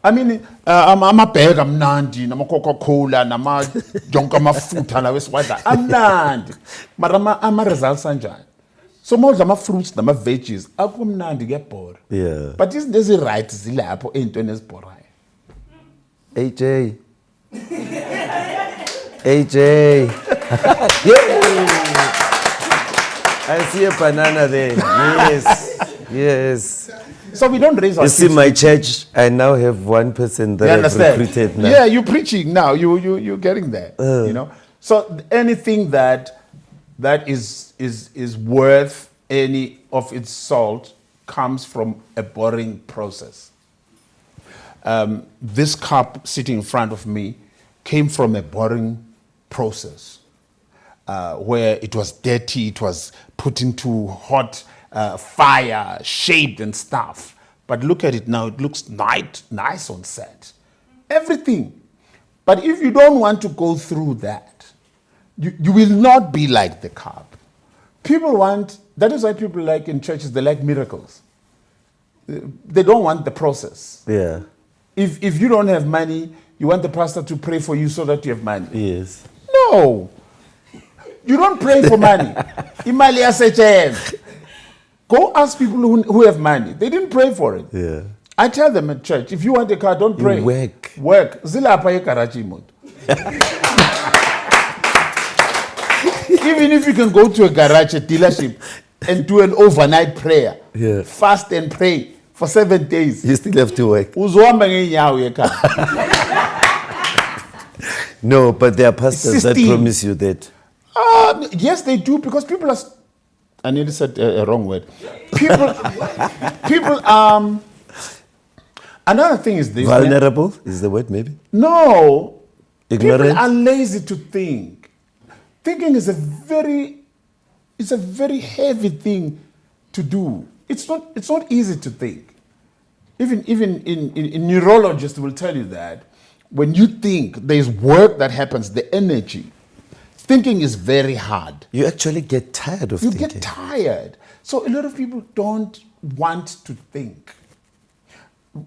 I mean, amabheka amnandi, nama Coca-Cola, nama jonka amafutha lawe siwadla amnandi. Mara ama results anjani. So modla ama fruits nama veggies akumnandi kuyabhora. Yeah. But izinto eziright zilapho ezintweni ezibhorayo. AJ. AJ. I see a banana there. Yes. Yes. So we don't raise our You kids. see, my church, I now have one person that I've recruited now. Yeah, you're preaching now. You're getting there. You know. So anything that is worth any of its salt comes from a boring process. This cup sitting in front of me came from a boring process where it was dirty, it was put into hot fire, shaped and stuff. But look at it now, it looks nice on set. Everything. But if you don't want to go through that, you will not be like the cup. People want, that is why people like in churches, they like miracles. They don't want the process. Yeah. If you don't have money, you want the pastor to pray for you so that you have money. Yes. No. You don't pray for money. Imali yasetshenzwa. Go ask people who have money. They didn't pray for it. Yeah. I tell them at church, if you want a car, don't pray. You work. Work. Zilapha egarage imoto. Even if you can go to a garage, a dealership, and do an overnight prayer, Yeah. fast and pray for 7 days. You still have to work. Uzohamba ngeenyawo ekhaya. No, but there are pastors that 16. promise you that. Yes, they do, because people are. I nearly said a wrong word. People. Another thing is this. Vulnerable is the word, maybe? No. Ignorant? People are lazy to think. Thinking is a very heavy thing to do. It's not easy to think. Even in neurologists will tell you that when you think, there's work that happens, the energy. Thinking is very hard. You actually get tired of thinking. You get tired. So a lot of people don't want to think.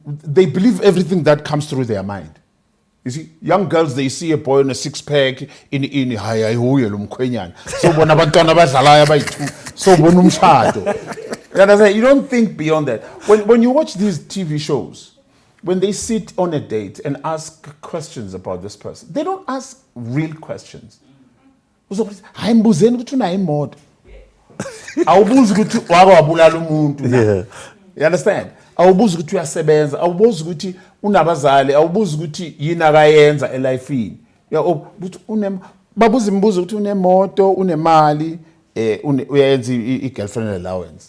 They believe everything that comes through their mind. You see, young girls, they see a boy in a six-pack in hayayihuye lo mkhwenyana. So bona abantwana abadlalayo abayi2. So bona umshado. You don't think beyond that. When you watch these TV shows, when they sit on a date and ask questions about this person, they don't ask real questions. uzokuthi hayi mbuzeni ukuthi unayo imoto. Awubuzi ukuthi wake wabulala umuntu. Yeah. You understand? Awubuzi ukuthi uyasebenza, awubuzi ukuthi unabazali, awubuzi ukuthi yini akayenza elifeini. Ya ukuthi babuza imibuzo ukuthi unemoto, unemali, uyenza i-girlfriend allowance.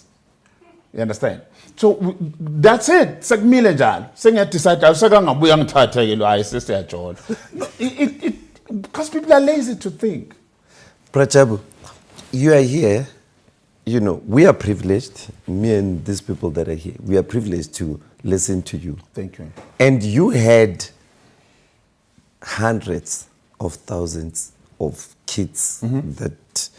You understand? So that's it. Sekumile njalo. Sengiyadecide awusekangabuya ngithathe ke lo hayi sesiyajola. Because people are lazy to think. Jabu, you are here. You know, we are privileged, me and these people that are here, we are privileged to listen to you. Thank you. And you had hundreds of thousands of kids that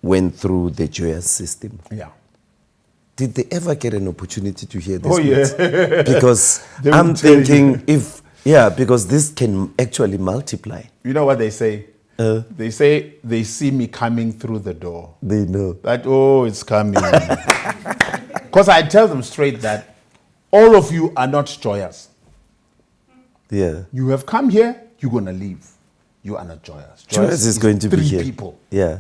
went through the Joyous system. Yeah. Did they ever get an opportunity to hear this? Oh, yeah. Because I'm thinking because this can actually multiply. You know what they say? They say they see me coming through the door. They know. That, it's coming. Because I tell them straight that all of you are not joyous. Yeah. You have come here, you're going to leave. You are not joyous. Joyous is going to be here. 3 people. Yeah.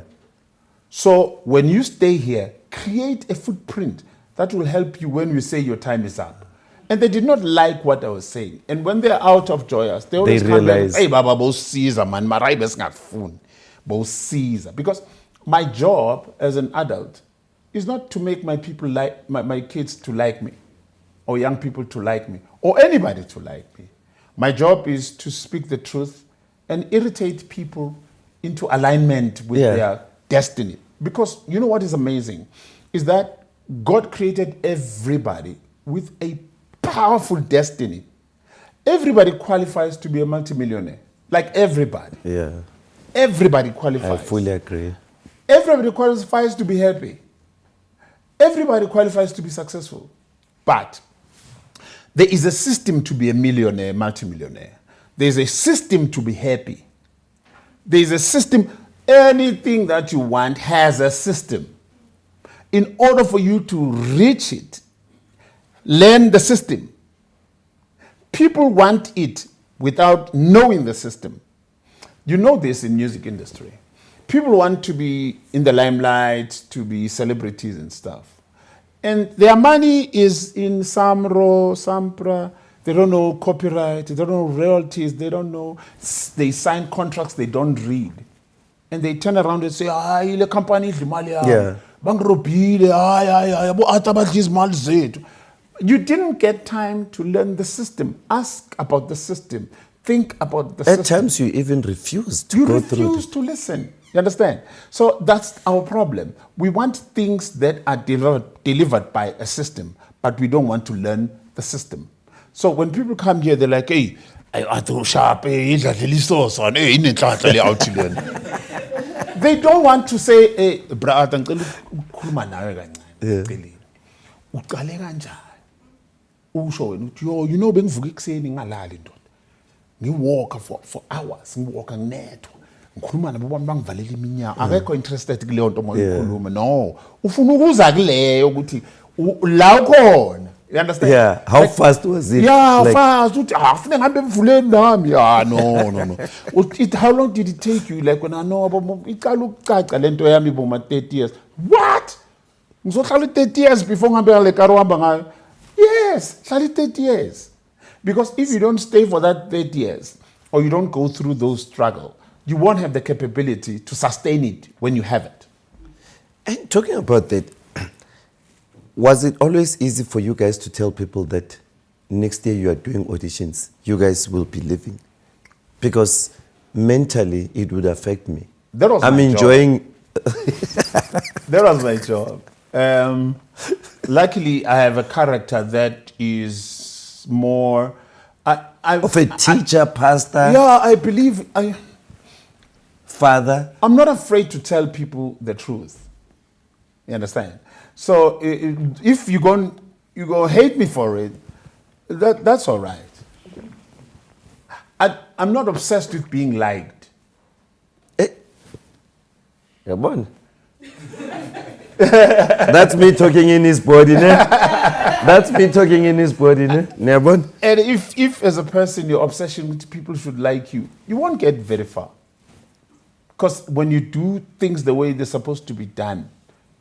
So when you stay here, create a footprint that will help you when we say your time is up. And they did not like what I was saying. And when they're out of Joyous, they always come realize, hey, Baba, bo Caesar, man, marai besngat fun. Bo Caesar. Because my job as an adult is not to make my people like, my kids to like me, or young people to like me, or anybody to like me. My job is to speak the truth and irritate people into alignment with their destiny. Because you know what is amazing? Is that God created everybody with a powerful destiny. Everybody qualifies to be a multimillionaire. Like everybody. Yeah. Everybody qualifies. I fully agree. Everybody qualifies to be happy. Everybody qualifies to be successful. But there is a system to be a millionaire, multimillionaire. There's a system to be happy. There's a system. Anything that you want has a system. In order for you to reach it, learn the system. People want it without knowing the system. You know this in music industry. People want to be in the limelight, to be celebrities and stuff. And their money is in Samro, Sampra. They don't know copyright. They don't know royalties. They don't know. They sign contracts they don't read. And they turn around and say, ile company Yeah. You didn't get time to learn the system. Ask about the system. Think about the system. At times you even refuse to go through. You refuse to listen. You understand? So that's our problem. We want things that are delivered by a system, but we don't want to learn the system. So when people come here, they're like, hey, they don't want to say, hey, you know, bengivuka ekuseni ngalali ndoda. Ngiwalka for hours, ngiwalka ngedwa. Ngikhuluma nabo bami bangivalela iminyango. Akekho interested kuleyo nto mayikhuluma. No. Ufuna ukuza kuleyo ukuthi la ukhona. You understand? Yeah. How fast was it? Yeah, like, fast. Afune ngihambe emvuleni nami. Yeah, no. How long did it take you? Like when I know about iqala ukucaca lento yami boma 30 years. What? Ngizohlala 30 years before ngihambe ngale car ohamba ngayo. Yes, 30 years. Because if you don't stay for that 30 years, or you don't go through those struggles, you won't have the capability to sustain it when you have it. And talking about that, was it always easy for you guys to tell people that next year you are doing auditions, you guys will be leaving? Because mentally it would affect me. That was I'm my enjoying. That was my job. Luckily, I have a character that is more of a teacher, pastor. Yeah, I believe Father. I'm not afraid to tell people the truth. You understand? So if you go hate me for it, that's all right. I'm not obsessed with being liked. Come on. That's me talking in his body, ne? That's me talking in his body, ne? Nebon. And if as a person your obsession with people should like you, you won't get very far. Because when you do things the way they're supposed to be done,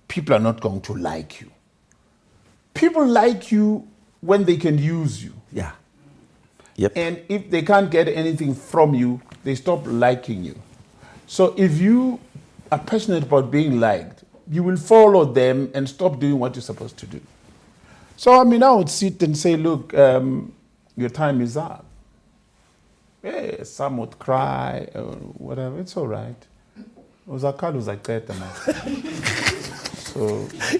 people are not going to like you. People like you when they can use you. Yeah. Yep. And if they can't get anything from you, they stop liking you. So if you are passionate about being liked, you will follow them and stop doing what you're supposed to do. So, I mean, I would sit and say, look, your time is up. Yeah, some would cry or whatever. It's all right. So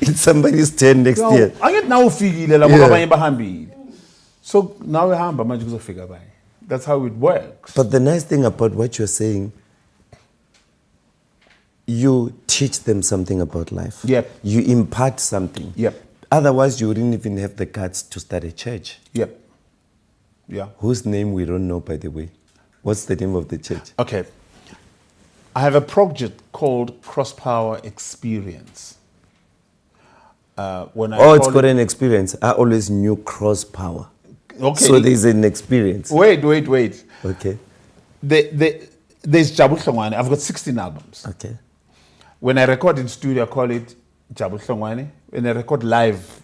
It's somebody's turn next year. I get now so now we have that's how it works. But the nice thing about what you're saying, you teach them something about life. Yep. You impart something. Yep. Otherwise, you wouldn't even have the guts to start a church. Yep. Yeah. Whose name we don't know, by the way. What's the name of the church? Okay. I have a project called Cross Power Experience. It's got an experience. I always knew cross power. Okay. So there's an experience. Wait. Okay. There's Jabu Hlungwane. I've got 16 albums. Okay. When I record in studio, I call it Jabu Hlungwane. When I record live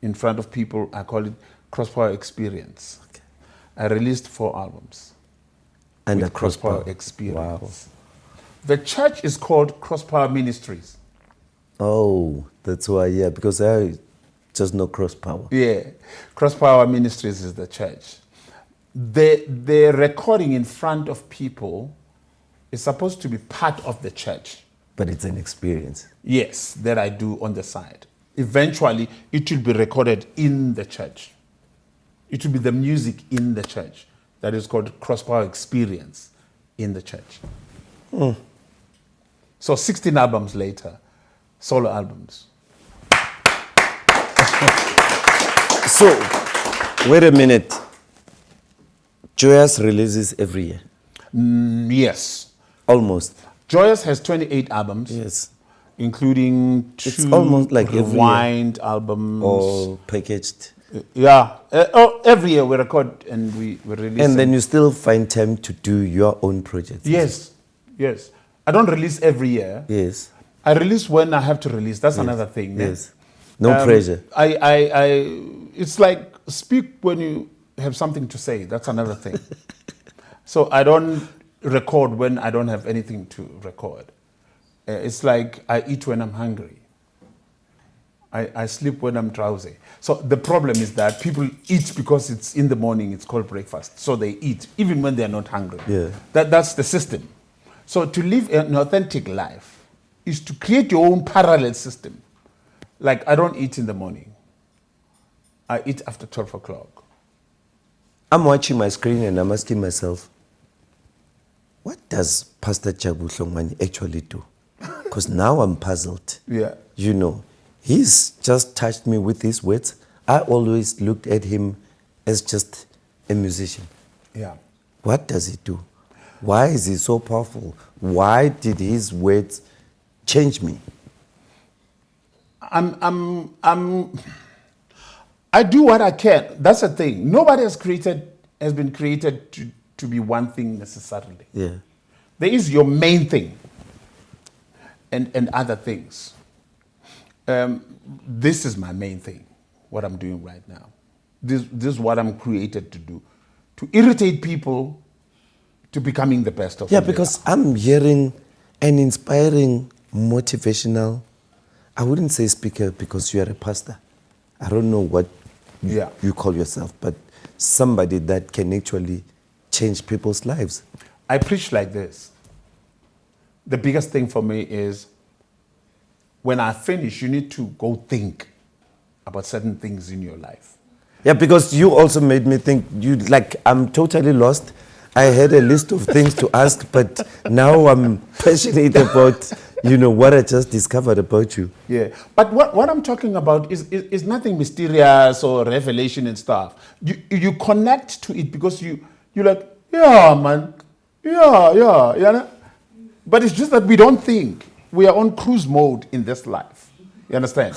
in front of people, I call it Cross Power Experience. Okay. I released 4 albums. And with a cross power Experience. Wow. The church is called Cross Power Ministries. Oh, that's why, yeah, because I just know cross power. Yeah, Cross Power Ministries is the church. The recording in front of people is supposed to be part of the church. But it's an experience. Yes, that I do on the side. Eventually, it will be recorded in the church. It will be the music in the church. That is called Cross Power Experience in the church. So 16 albums later, solo albums. So, wait a minute. Joyous releases every year. Yes. Almost. Joyous has 28 albums. Yes. Including 2 It's almost like every rewind albums. Or packaged. Yeah. Every year we record and we release. And then you still find time to do your own projects. Yes. Yes. I don't release every year. Yes. I release when I have to release. That's another thing. Yes. No pressure. It's like speak when you have something to say. That's another thing. So I don't record when I don't have anything to record. It's like I eat when I'm hungry. I sleep when I'm drowsy. So the problem is that people eat because it's in the morning, it's called breakfast. So they eat even when they're not hungry. Yeah. That's the system. So to live an authentic life is to create your own parallel system. Like I don't eat in the morning. I eat after 12 o'clock. I'm watching my screen and I'm asking myself, what does Pastor Jabu Hlungwane actually do? Because now I'm puzzled. Yeah. You know, he's just touched me with his words. I always looked at him as just a musician. Yeah. What does he do? Why is he so powerful? Why did his words change me? I do what I can. That's the thing. Nobody has been created to be one thing necessarily. Yeah. There is your main thing and other things. This is my main thing, what I'm doing right now. This is what I'm created to do. To irritate people to becoming the best of them. Yeah, because I'm hearing an inspiring, motivational, I wouldn't say speaker because you are a pastor. I don't know what you call yourself, but somebody that can actually change people's lives. I preach like this. The biggest thing for me is when I finish, you need to go think about certain things in your life. Yeah, because you also made me think, I'm totally lost. I had a list of things to ask, but now I'm passionate about, what I just discovered about you. Yeah, but what I'm talking about is nothing mysterious or revelation and stuff. You connect to it because you're like, yeah, man, yeah. But it's just that we don't think. We are on cruise mode in this life. You understand?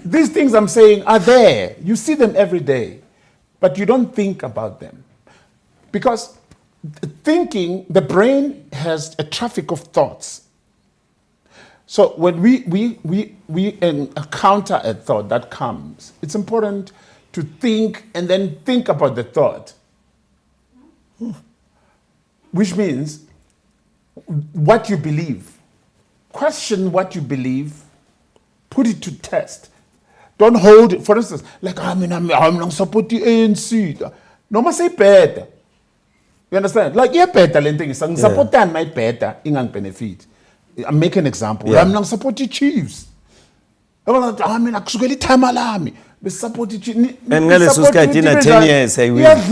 These things I'm saying are there. You see them every day, but you don't think about them. Because thinking, the brain has a traffic of thoughts. So when we encounter a thought that comes, it's important to think and then think about the thought. Which means what you believe. Question what you believe, put it to test. Don't hold it. For instance, like, I'm not supporting ANC. No must say better. You understand? Like, yeah, better. Support my better. Benefit. I'm making an example. Yeah. I'm not supporting Chiefs. I mean, actually, time alarm. We support Chiefs. And 10 years, I will. Yeah,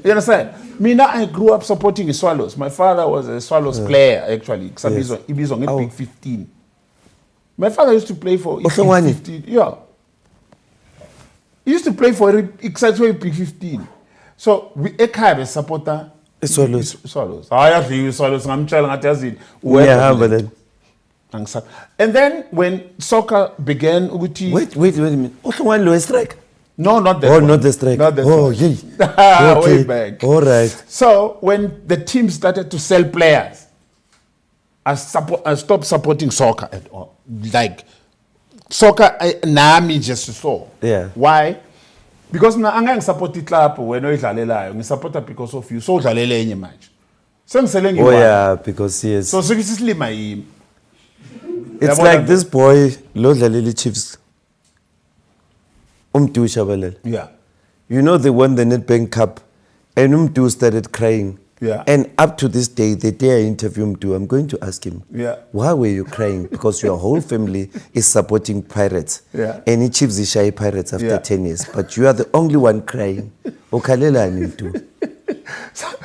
you understand? Me now, I grew up supporting the Swallows. My father was a Swallows player, actually. He was on Big 15. My father used to play for Big 15. Yeah. He used to play for exactly Big 15. So we have a supporter. Swallows. I have Swallows. I'm telling you. And then when soccer began, wait a minute. One strike. No, not that. Oh, one. Not the strike. Not the oh, strike. Yeah. Okay. Way back. All right. So when the team started to sell players, I stopped supporting soccer at all. Like soccer, nami just saw. Yeah. Why? Because I don't support the club when I support it because of you. So I any match. So I'm selling you. Oh yeah, because yes. So this is my. It's like this boy, Lord Lily Chiefs. Yeah. You know they won the Nedbank Cup and Umtu started crying. Yeah. And up to this day, the day I interview Umtu, I'm going to ask him, yeah, why were you crying? Because your whole family is supporting Pirates. Yeah. And he Chiefs is shy Pirates after yeah. 10 years. But you are the only one crying.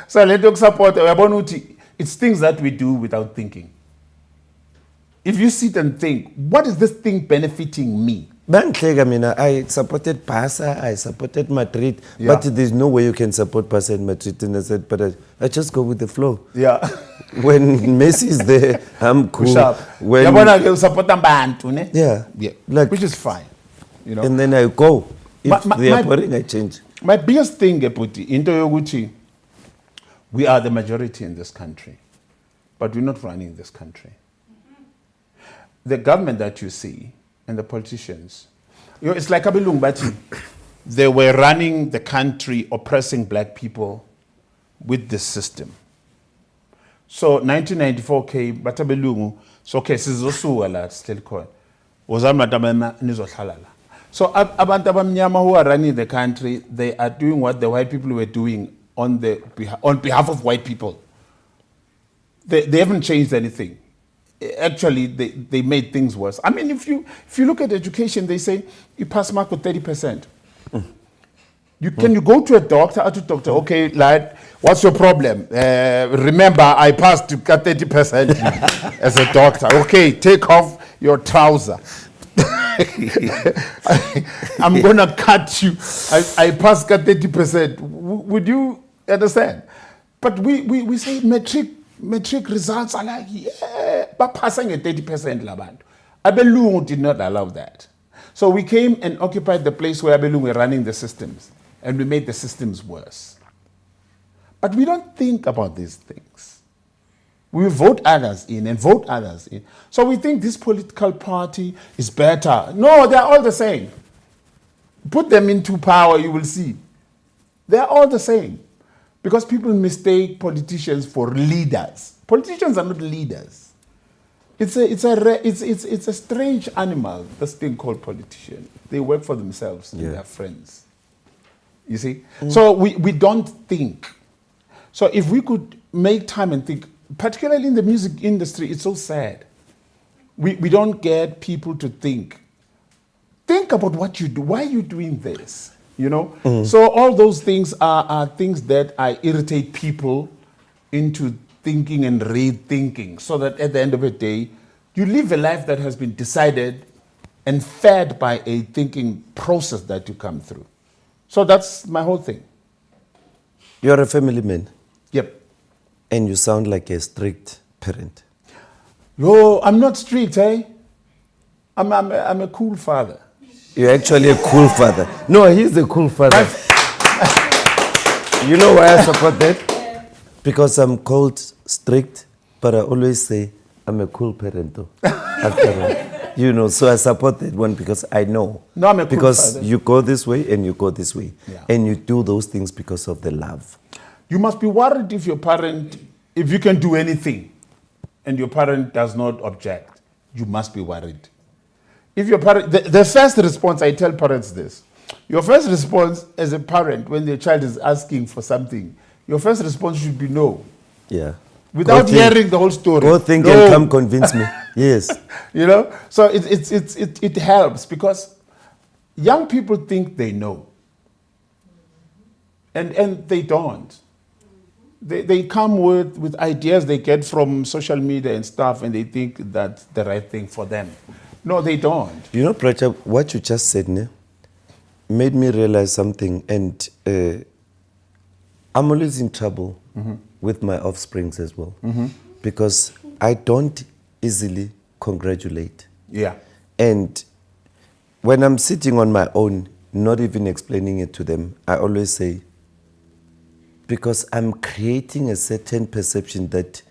So let us support. It's things that we do without thinking. If you sit and think, what is this thing benefiting me? I supported Barca, I supported Madrid, yeah. but there's no way you can support Barca and Madrid. And I said, but I just go with the flow. Yeah. When Messi is there, I'm cool. When you support them, yeah, like, which is fine, you know. And then I go. If they are boring, I change. My biggest thing, we are the majority in this country, but we're not running this country. The government that you see and the politicians, it's like Jabu Hlungwane. They were running the country, oppressing black people with this system. So 1994 came, but Jabu Hlungwane, so okay, sizosuka still called. So abantu abamnyama who are running the country, they are doing what the white people were doing on behalf of white people. They haven't changed anything. Actually, they made things worse. I mean, if you look at education, they say you pass mark with 30%. Can you go to a doctor, okay, lad, what's your problem? Remember, I passed 30% as a doctor. Okay, take off your trouser. I'm gonna cut you. I passed 30%. Would you understand? But we say metric results are like, yeah, but passing at 30% labantu. Jabu Hlungwane did not allow that. So we came and occupied the place where Jabu Hlungwane were running the systems, and we made the systems worse. But we don't think about these things. We vote others in and vote others in. So we think this political party is better. No, they're all the same. Put them into power, you will see. They're all the same. Because people mistake politicians for leaders. Politicians are not leaders. It's a strange animal, this thing called politician. They work for themselves and their friends. You see? So we don't think. So if we could make time and think, particularly in the music industry, it's so sad. We don't get people to think. Think about what you do. Why are you doing this? You know? So all those things are things that irritate people into thinking and rethinking, so that at the end of the day, you live a life that has been decided and fed by a thinking process that you come through. So that's my whole thing. You're a family man. Yep. And you sound like a strict parent. No, I'm not strict, eh? I'm a cool father. You're actually a cool father. No, he's a cool father. You know why I support that? because I'm called strict, but I always say I'm a cool parent though. After all. You know, so I support that one because I know. No, I'm a cool because father. you go this way and you go this way. Yeah. And you do those things because of the love. You must be worried if your parent, if you can do anything and your parent does not object, you must be worried. If your parent, the first response, I tell parents this, your first response as a parent when the child is asking for something, your first response should be no. Yeah. Without hearing the whole story. Go think no. and come convince me. Yes. You know, so it helps because young people think they know. And they don't. They come with ideas they get from social media and stuff, and they think that's the right thing for them. No, they don't. You know, Pracha, what you just said ne, made me realize something, and I'm always in trouble with my offsprings as well, because I don't easily congratulate. Yeah. And when I'm sitting on my own, not even explaining it to them, I always say, because I'm creating a certain perception that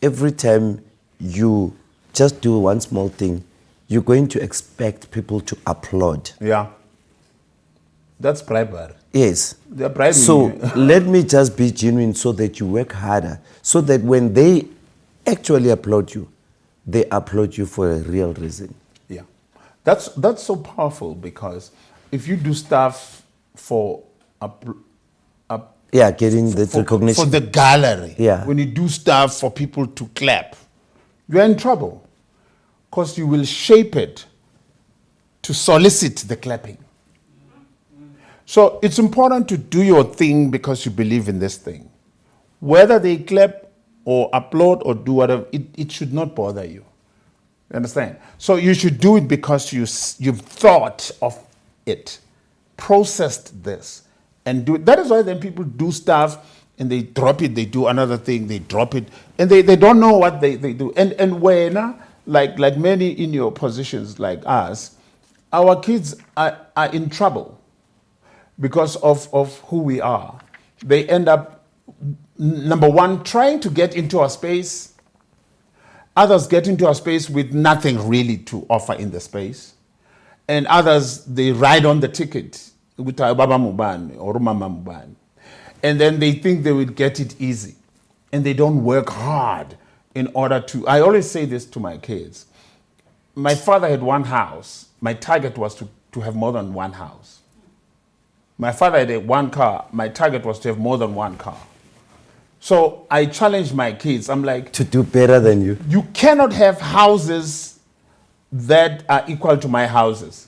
every time you just do one small thing, you're going to expect people to applaud. Yeah. That's bribery. Yes. They're bribing So you. let me just be genuine so that you work harder, so that when they actually applaud you, they applaud you for a real reason. Yeah. That's so powerful because if you do stuff for Yeah, getting the recognition. for the gallery, Yeah. when you do stuff for people to clap, you're in trouble because you will shape it to solicit the clapping. So it's important to do your thing because you believe in this thing. Whether they clap or applaud or do whatever, it should not bother you. You understand? So you should do it because you've thought of it, processed this, and do it. That is why then people do stuff and they drop it, they do another thing, they drop it, and they don't know what they do. And when, like many in your positions like us, our kids are in trouble because of who we are. They end up, number one, trying to get into our space. Others get into our space with nothing really to offer in the space. And others, they ride on the ticket with Baba Mubani or Mama Mubani. And then they think they will get it easy. And they don't work hard in order to, I always say this to my kids. My father had one house. My target was to have more than one house. My father had one car. My target was to have more than one car. So I challenge my kids. I'm like, To do better than you. you cannot have houses that are equal to my houses.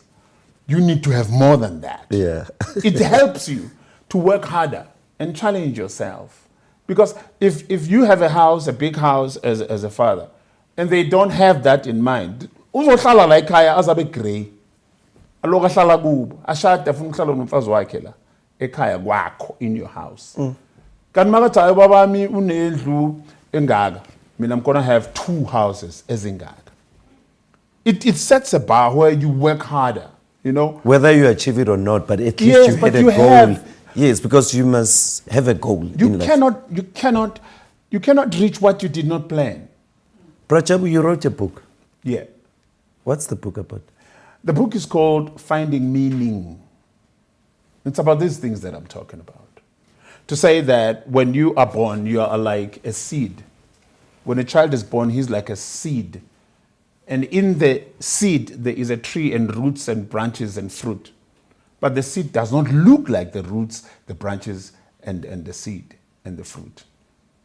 You need to have more than that. Yeah. It helps you to work harder and challenge yourself. Because if you have a house, a big house as a father, and they don't have that in mind, uzohlala la ekhaya azabe grey. Aloku ahlala kubo, ashade afuna ukuhlala nomfazi wakhe la ekhaya kwakho in your house. Kanti makathi hayi babami unendlu engaka, mina I'm gonna have 2 houses ezingaka. It sets a bar where you work harder, you know. Whether you achieve it or not, but at least Yes, you but had a you goal. have- Yes, because you must have a goal You in life. cannot reach what you did not plan. Prachabu, you wrote a book. Yeah. What's the book about? The book is called Finding Meaning. It's about these things that I'm talking about. To say that when you are born, you are like a seed. When a child is born, he's like a seed. And in the seed, there is a tree and roots and branches and fruit. But the seed does not look like the roots, the branches, and the seed and the fruit.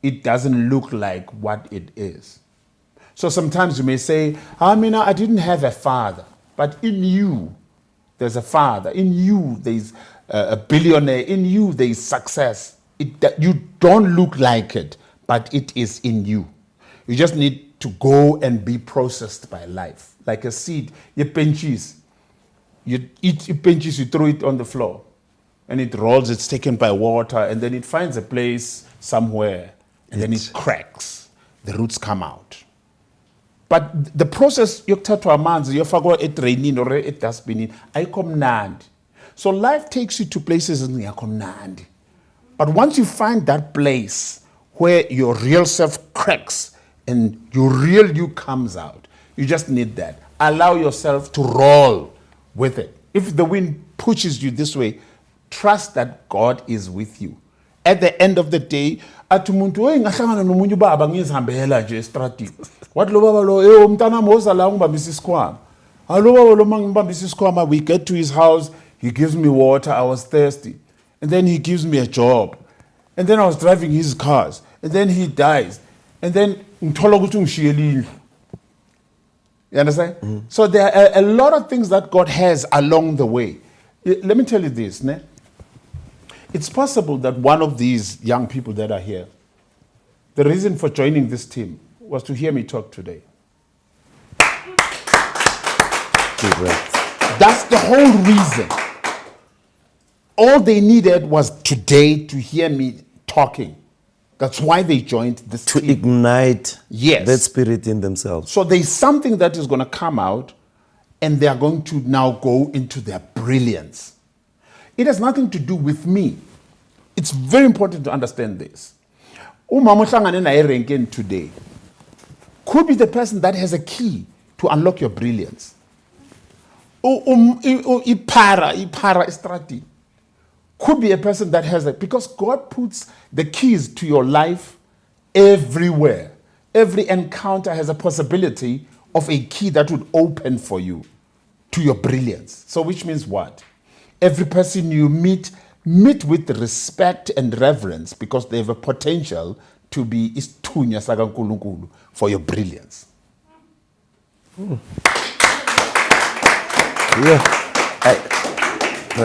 It doesn't look like what it is. So sometimes you may say, Amina, I didn't have a father. But in you, there's a father. In you, there's a billionaire. In you, there is success. You don't look like it, but it is in you. You just need to go and be processed by life. Like a seed, you pinches. You eat your pinches, you throw it on the floor. And it rolls, it's taken by water, and then it finds a place somewhere. And then it cracks. The roots come out. But the process yokuthathwa amanzi yofakwa edrainini or edustbinini ayikho mnandi. So life takes you to places ezingekho mnandi. But once you find that place where your real self cracks and your real you comes out. You just need that. Allow yourself to roll with it. If the wind pushes you this way, trust that God is with you. At the end of the day, athi umuntu ngahlangana nomunye ubaba ngizihambela nje estradini. Wathi lo baba lo umntana moza la ngibambisa isikhwama. Alo baba lo mangibambisa isikhwama, we get to his house, he gives me water, I was thirsty. And then he gives me a job. And then I was driving his cars. And then he dies. And then ngithola ukuthi ungishiyele indlu. You understand? Mm-hmm. So there are a lot of things that God has along the way. Let me tell you this, ne? It's possible that one of these young people that are here, the reason for joining this team was to hear me talk today. That's the whole reason. All they needed was today to hear me talking. That's why they joined this team. To ignite that spirit in themselves. So there's something that is going to come out, and they are going to now go into their brilliance. It has nothing to do with me. It's very important to understand this. Umama ohlangane naye erenkeni today could be the person that has a key to unlock your brilliance. Ipara estrategi could be a person that has it, because God puts the keys to your life everywhere. Every encounter has a possibility of a key that would open for you to your brilliance. So which means what? Every person you meet with respect and reverence, because they have a potential to be isithunywa sakaNkulunkulu for your brilliance.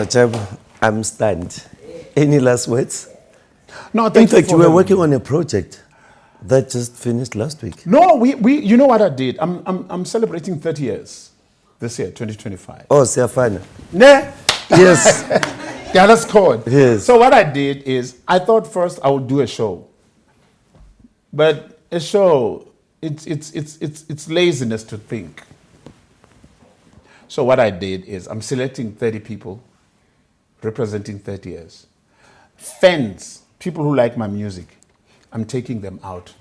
Jabu, I'm stunned. Any last words? No, in fact, you were working on a project that just finished last week. No, we you know what I did? I'm celebrating 30 years this year, 2025. Oh, Siafana. Ne? Yes. Yeah, that's code. Yes. So what I did is, I thought first I would do a show. But a show, it's laziness to think. So what I did is, I'm selecting 30 people representing 30 years. Fans, people who like my music, I'm taking them out.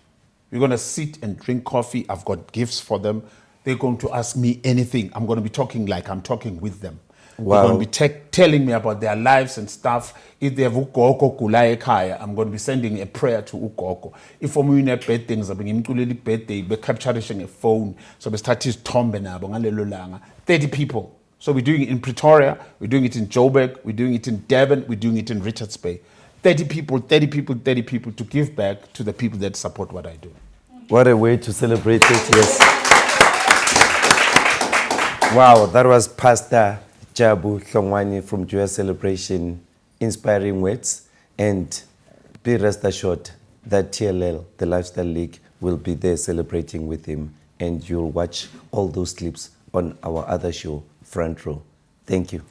We're going to sit and drink coffee. I've got gifts for them. They're going to ask me anything. I'm going to be talking like I'm talking with them. Wow. They're going to be telling me about their lives and stuff. If they have ugogo kula ekhaya, I'm going to be sending a prayer to ugogo. If for me a birthday, ngizabengimculela birthday, be capturing a phone, so we start his tombe nabo ngalelo langa. 30 people. So we're doing it in Pretoria, we're doing it in Joburg, we're doing it in Durban, we're doing it in Richards Bay. 30 people to give back to the people that support what I do. What a way to celebrate it, yes. Wow, that was Pastor Jabu Hlungwane from Joyous Celebration, inspiring words, and be rest assured that TLL, the Lifestyle League, will be there celebrating with him, and you'll watch all those clips on our other show, Front Row. Thank you.